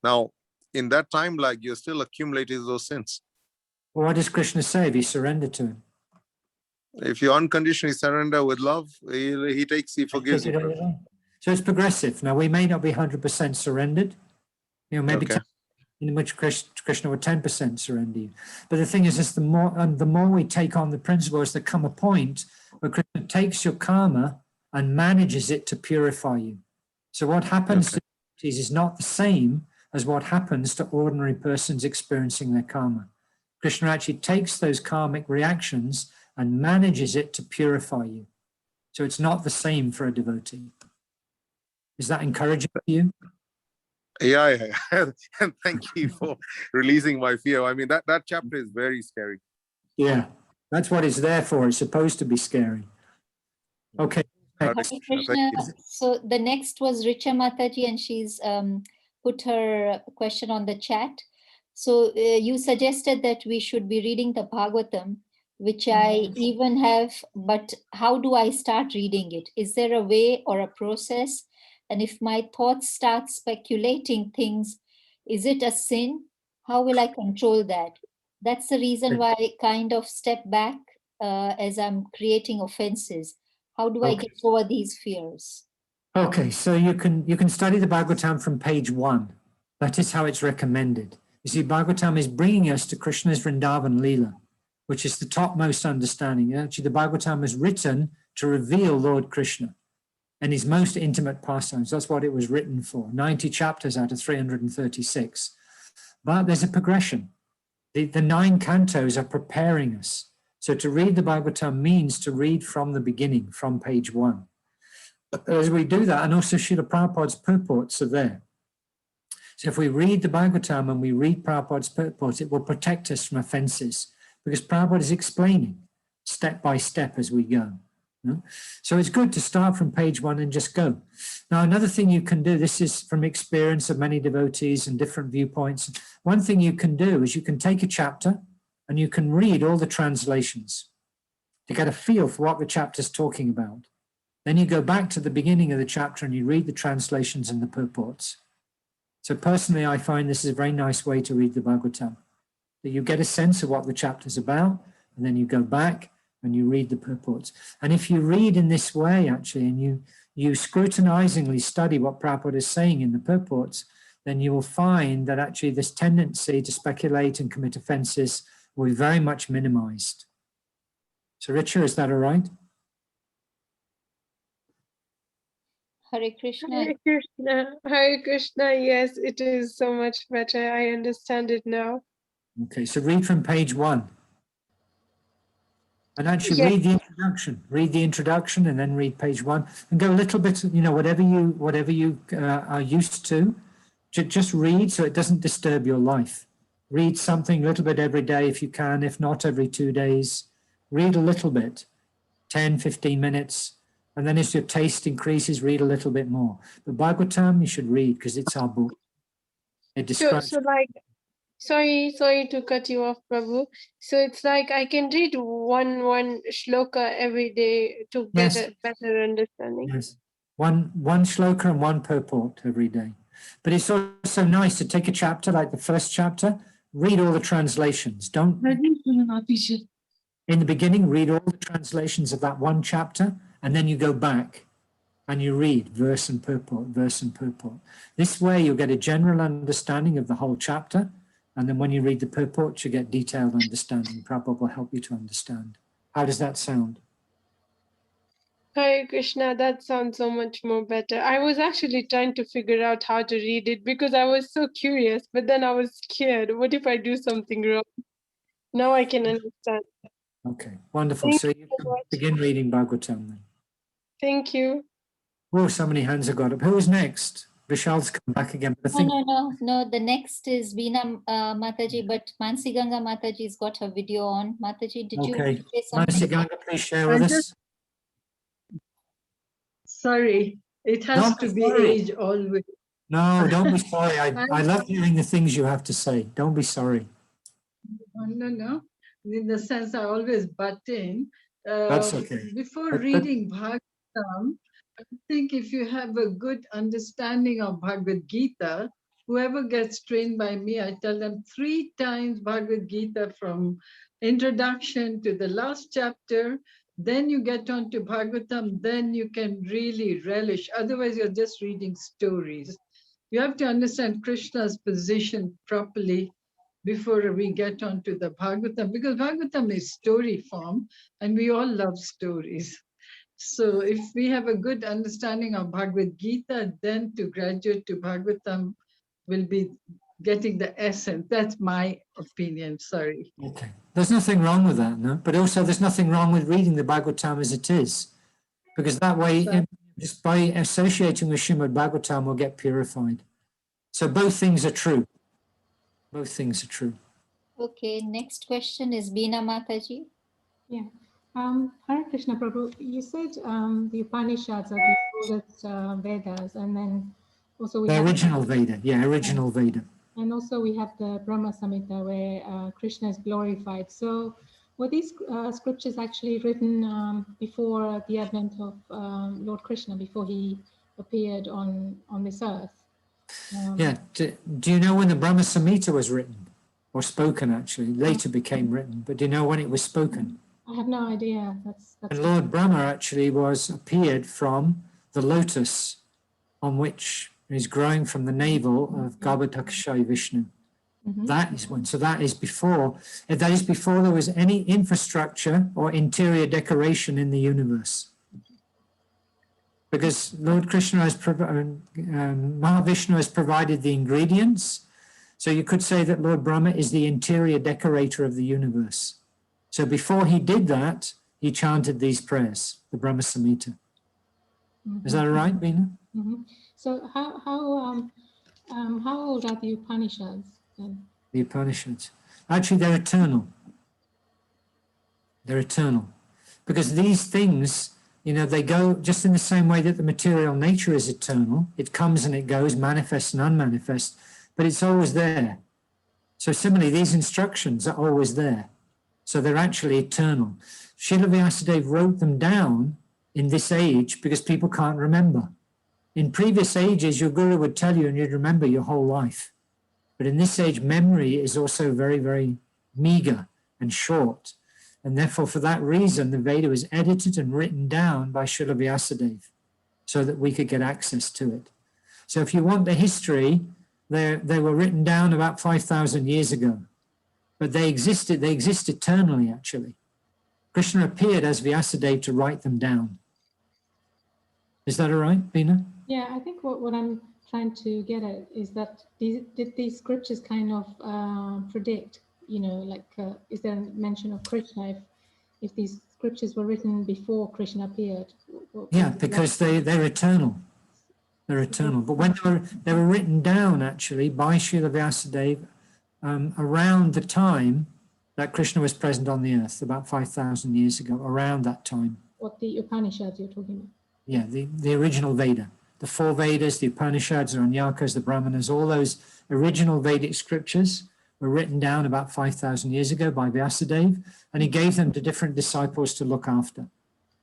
Now, in that time lag, you're still accumulating those sins. Well, what does Krishna say if you surrender to him? If you unconditionally surrender with love, he forgives you. So it's progressive. Now, we may not be 100% surrendered, maybe Okay. in which Krishna would 10% surrender you. But the thing is, the more we take on the principles, there come a point where Krishna takes your karma and manages it to purify you. So what happens to devotees is not the same as what happens to ordinary persons experiencing their karma. Krishna actually takes those karmic reactions and manages it to purify you. So it's not the same for a devotee. Is that encouraging for you? Yeah. And thank you for releasing my fear. I mean, that chapter is very scary. Yeah, that's what it's there for. It's supposed to be scary. Okay. Hare Krishna. So the next was Richa Mataji, and she's put her question on the chat. So you suggested that we should be reading the Bhagavatam, which I even have, but how do I start reading it? Is there a way or a process? And if my thoughts start speculating things, is it a sin? How will I control that? That's the reason why I kind of step back as I'm creating offenses. How do I get over these fears? Okay, so you can study the Bhagavatam from page 1. That is how it's recommended. You see, Bhagavatam is bringing us to Krishna's Vrindavan Leela, which is the topmost understanding. Actually, the Bhagavatam is written to reveal Lord Krishna and his most intimate pastimes. That's what it was written for, 90 chapters out of 336. But there's a progression. The 9 cantos are preparing us. So to read the Bhagavatam means to read from the beginning, from page 1. As we do that, and also Srila Prabhupada's purports are there. So if we read the Bhagavatam and we read Prabhupada's purports, it will protect us from offenses, because Prabhupada is explaining step by step as we go. So it's good to start from page 1 and just go. Now, another thing you can do, this is from experience of many devotees and different viewpoints. One thing you can do is you can take a chapter and you can read all the translations to get a feel for what the chapter is talking about. Then you go back to the beginning of the chapter and you read the translations and the purports. So personally, I find this is a very nice way to read the Bhagavatam, that you get a sense of what the chapter's about, and then you go back and you read the purports. And if you read in this way, actually, and you scrutinizingly study what Prabhupada is saying in the purports, then you will find that actually this tendency to speculate and commit offenses will be very much minimized. So Richa, is that all right? Hare Krishna. Hare Krishna. Hare Krishna. Yes, it is so much better. I understand it now. Okay, so read from page 1. And actually Yes. read the introduction. Read the introduction and then read page 1 and go a little bit, whatever you are used to, just read so it doesn't disturb your life. Read something a little bit every day if you can, if not every 2 days. Read a little bit, 10, 15 minutes. And then as your taste increases, read a little bit more. But Bhagavatam, you should read because it's our book. It describes. So like, sorry to cut you off, Prabhu. So it's like I can read one shloka every day to get Yes. a better understanding. Yes. One shloka and one purport every day. But it's also nice to take a chapter like the first chapter, read all the translations. Don't, in the beginning, read all the translations of that one chapter, and then you go back and you read verse and purport, verse and purport. This way you'll get a general understanding of the whole chapter, and then when you read the purport, you get detailed understanding. Prabhupada will help you to understand. How does that sound? Hare Krishna, that sounds so much more better. I was actually trying to figure out how to read it because I was so curious, but then I was scared. What if I do something wrong? Now I can understand. Okay, wonderful. Thank So you you so can much. begin reading Bhagavatam then. Thank you. Oh, so many hands have got up. Who is next? Vishal's come back again. But I think No. The next is Veena Mataji, but Mansi Ganga Mataji's got her video on. Mataji, did you want okay. to say something? Manasi Ganga, please share with I us. just- Sorry, it has Don't to be be sorry. age always. No, don't be sorry. I love hearing the things you have to say. Don't be sorry. No. In the sense, I always butt in. That's okay. Before But- reading Bhagavatam, I think if you have a good understanding of Bhagavad Gita, whoever gets trained by me, I tell them 3 times Bhagavad Gita from introduction to the last chapter. Then you get on to Bhagavatam, then you can really relish. Otherwise, you're just reading stories. You have to understand Krishna's position properly before we get on to the Bhagavatam, because Bhagavatam is story form and we all love stories. So if we have a good understanding of Bhagavad Gita, then to graduate to Bhagavatam will be getting the essence. That's my opinion, sorry. Okay. There's nothing wrong with that, no? But also there's nothing wrong with reading the Bhagavatam as it is. Because that way, just by associating with Srimad Bhagavatam, we'll get purified. So both things are true. Both things are true. Okay, next question is Veena Mataji. Yeah. Hare Krishna Prabhu, you said the Upanishads are the oldest Vedas, and then also we The have original Veda. Yeah, original Veda. and also we have the Brahma Samhita where Krishna is glorified. So were these scriptures actually written before the advent of Lord Krishna, before he appeared on this earth? Yeah. Do you know when the Brahma Samhita was written? Or spoken, actually? Later became written. But do you know when it was spoken? I have no idea. That's And Lord Brahma actually appeared from the lotus on which is growing from the navel of Garbhodakshaya Vishnu. That is when, so that is before there was any infrastructure or interior decoration in the universe. Because Lord Krishna has, Mahavishnu has provided the ingredients. So you could say that Lord Brahma is the interior decorator of the universe. So before he did that, he chanted these prayers, the Brahma Samhita. Is that all right, Bina? So how old are the Upanishads then? The Upanishads. Actually, they're eternal. They're eternal. Because these things, you know, they go just in the same way that the material nature is eternal. It comes and it goes, manifest and unmanifest, but it's always there. So similarly, these instructions are always there. So they're actually eternal. Srila Vyasadeva wrote them down in this age because people can't remember. In previous ages, your guru would tell you and you'd remember your whole life. But in this age, memory is also very, very meager and short. And therefore, for that reason, the Veda was edited and written down by Srila Vyasadeva so that we could get access to it. So if you want the history, they were written down about 5,000 years ago. But they exist eternally, actually. Krishna appeared as Vyasadeva to write them down. Is that all right, Bina? Yeah, I think what I'm trying to get at is that did these scriptures kind of predict, you know, like is there a mention of Krishna if these scriptures were written before Krishna appeared? Yeah, because they're eternal. They're eternal. But when they were written down actually by Srila Vyasadeva around the time that Krishna was present on the earth, about 5,000 years ago, around that time. What, the Upanishads you're talking about? Yeah, the original Veda. The four Vedas, the Upanishads, the Anyakas, the Brahmanas, all those original Vedic scriptures were written down about 5,000 years ago by Vyasadeva, and he gave them to different disciples to look after.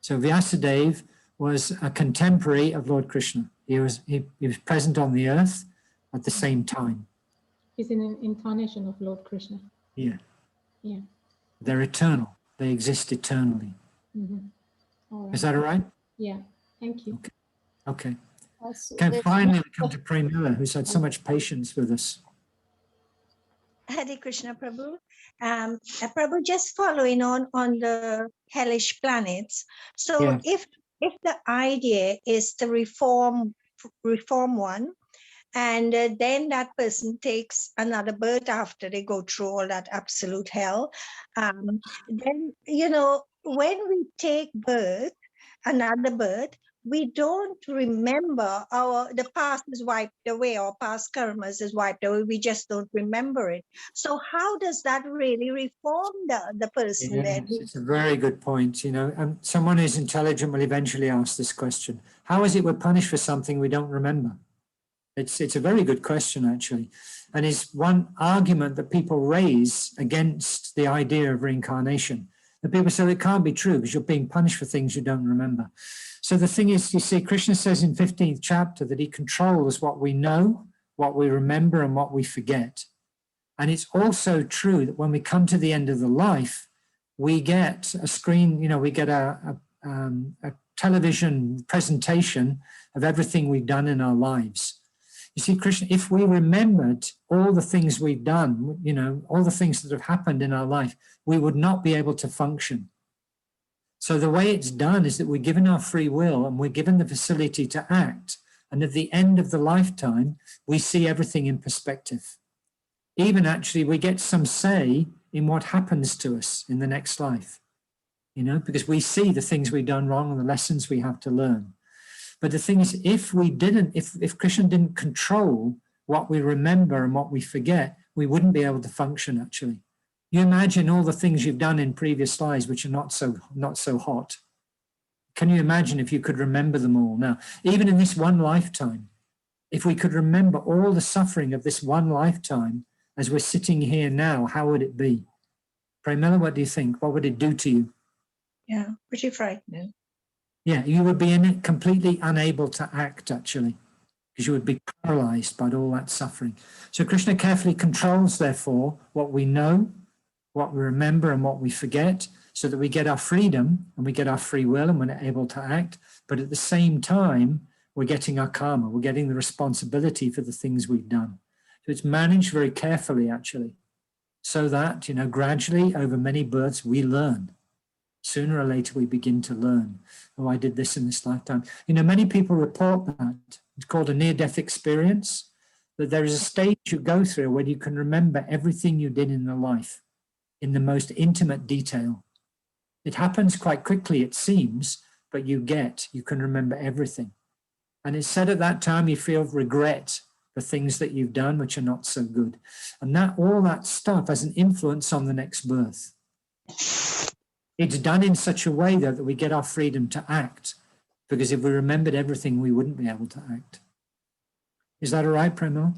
So Vyasadeva was a contemporary of Lord Krishna. He was present on the earth at the same time. He's an incarnation of Lord Krishna. Yeah. Yeah. They're eternal. They exist eternally. All right. Is that all right? Yeah. Thank you. Okay. Also, Okay, there's- finally we come to Premila, who's had so much patience with us. Hare Krishna, Prabhu. Prabhu, just following on the hellish planets. So Yeah. if the idea is the reform one, and then that person takes another birth after they go through all that absolute hell, then, you know, when we take another birth, we don't remember the past is wiped away, or past karmas is wiped away. We just don't remember it. So how does that really reform the person then? Yes, it's a very good point. You know, someone who's intelligent will eventually ask this question. How is it we're punished for something we don't remember? It's a very good question, actually. And it's one argument that people raise against the idea of reincarnation. And people say it can't be true because you're being punished for things you don't remember. So the thing is, you see, Krishna says in 15th chapter that he controls what we know, what we remember, and what we forget. And it's also true that when we come to the end of the life, we get a screen, you know, we get a television presentation of everything we've done in our lives. You see, Krishna, if we remembered all the things we've done, you know, all the things that have happened in our life, we would not be able to function. So the way it's done is that we're given our free will and we're given the facility to act. And at the end of the lifetime, we see everything in perspective. Even actually, we get some say in what happens to us in the next life, you know, because we see the things we've done wrong and the lessons we have to learn. But the thing is, if Krishna didn't control what we remember and what we forget, we wouldn't be able to function, actually. You imagine all the things you've done in previous lives which are not so hot. Can you imagine if you could remember them all? Now, even in this one lifetime, if we could remember all the suffering of this one lifetime as we're sitting here now, how would it be? Premila, what do you think? What would it do to you? Yeah, pretty frightening. Yeah, you would be completely unable to act, actually, because you would be paralyzed by all that suffering. So Krishna carefully controls, therefore, what we know, what we remember, and what we forget, so that we get our freedom and we get our free will and we're able to act. But at the same time, we're getting our karma, we're getting the responsibility for the things we've done. So it's managed very carefully, actually, so that, gradually over many births, we learn. Sooner or later, we begin to learn. Oh, I did this in this lifetime. Many people report that. It's called a near-death experience, that there is a stage you go through where you can remember everything you did in the life in the most intimate detail. It happens quite quickly, it seems, but you can remember everything. And it's said at that time you feel regret for things that you've done which are not so good. And all that stuff has an influence on the next birth. It's done in such a way, though, that we get our freedom to act, because if we remembered everything, we wouldn't be able to act. Is that all right, Premal?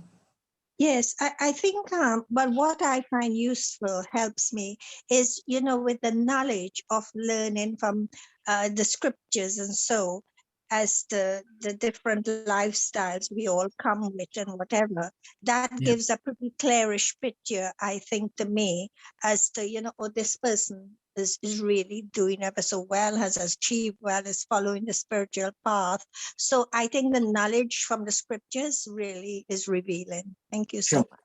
Yes, I think, but what I find useful helps me is, with the knowledge of learning from the scriptures and so, as the different lifestyles we all come with and whatever, that gives a pretty clearish picture, I think, to me, as to, oh, this person is really doing ever so well, has achieved well, is following the spiritual path. So I think the knowledge from the scriptures really is revealing. Thank you so much.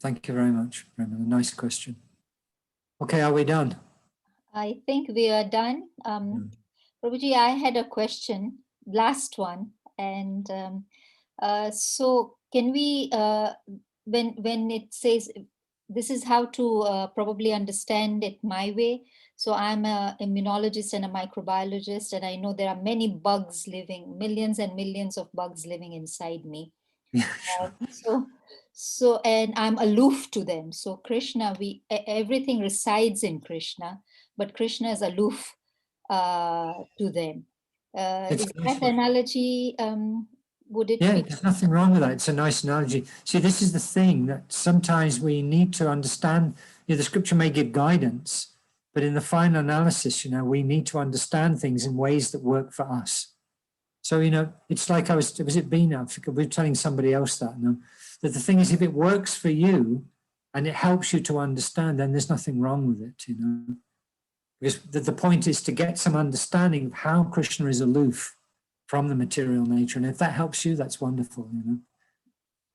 Thank you very much, Premal. Nice question. Okay, are we done? I think we are done. Prabhuji, I had a question, last one. And so can we, when it says, this is how to probably understand it my way. So I'm an immunologist and a microbiologist, and I know there are many bugs living, millions and millions of bugs living inside me. So, and I'm aloof to them. So Krishna, everything resides in Krishna, but Krishna is aloof to them. Is that analogy, would it be? There's nothing wrong with that. It's a nice analogy. See, this is the thing, that sometimes we need to understand, the scripture may give guidance, but in the final analysis, we need to understand things in ways that work for us. So, it's like was it Bina? We were telling somebody else that the thing is, if it works for you and it helps you to understand, then there's nothing wrong with it, Because the point is to get some understanding of how Krishna is aloof from the material nature. And if that helps you, that's wonderful,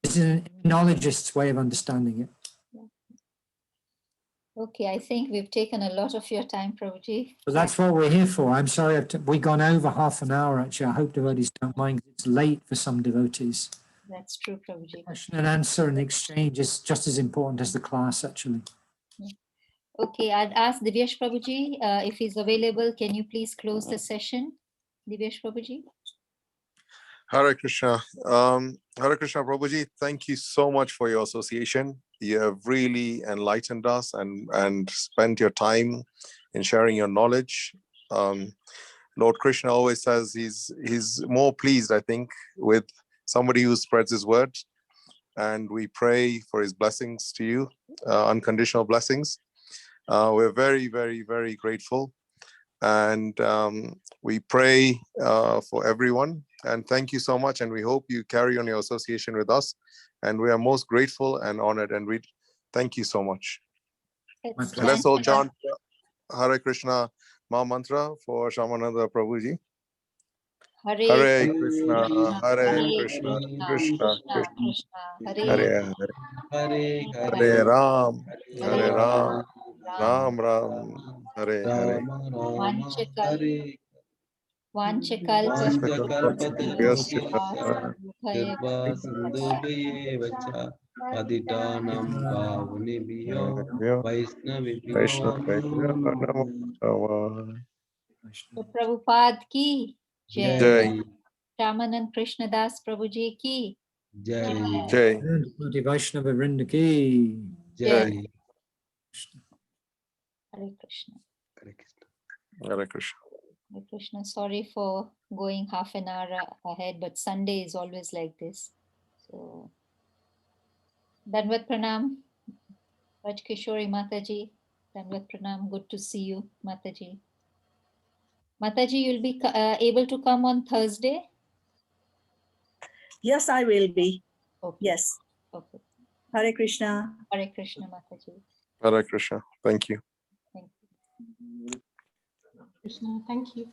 This is an immunologist's way of understanding it. Okay, I think we've taken a lot of your time, Prabhuji. But that's what we're here for. I'm sorry, we've gone over half an hour, actually. I hope devotees don't mind. It's late for some devotees. That's true, Prabhuji. Question and answer and exchange is just as important as the class, actually. Okay, I'd ask Divyesh Prabhuji if he's available. Can you please close the session, Divyesh Prabhuji? Hare Krishna. Hare Krishna, Prabhuji, thank you so much for your association. You have really enlightened us and spent your time in sharing your knowledge. Lord Krishna always says he's more pleased, I think, with somebody who spreads his word. And we pray for his blessings to you, unconditional blessings. We're very, very, very grateful. And we pray for everyone. And thank you so much. And we hope you carry on your association with us. And we are most grateful and honored. And we thank you so much. And let's all chant Hare Krishna Ma Mantra for Shyamananda Prabhuji. Hare Krishna, Hare Krishna, Krishna Krishna, Hare Hare, Hare Ram, Ram Ram, Hare Hare. Aditanam Bhavunibhyo Vaishnavibhyo Namo Namaha. Prabhupada ki jai. Jai. Shyamanand Krishna Das Prabhuji ki Jai. Jai. Vaishnava Vrinda ki Jai. Hare Krishna. Hare Krishna. Hare Krishna. Sorry for going half an hour ahead, but Sunday is always like this. So, Danvat Pranam, Raj Kishori Mataji. Danvat Pranam. Good to see you, Mataji. Mataji, you'll be able to come on Thursday? Yes, I will be. Okay. Yes. Okay. Hare Krishna. Hare Krishna, Mataji. Hare Krishna. Thank you. Thank you. Krishna, thank you.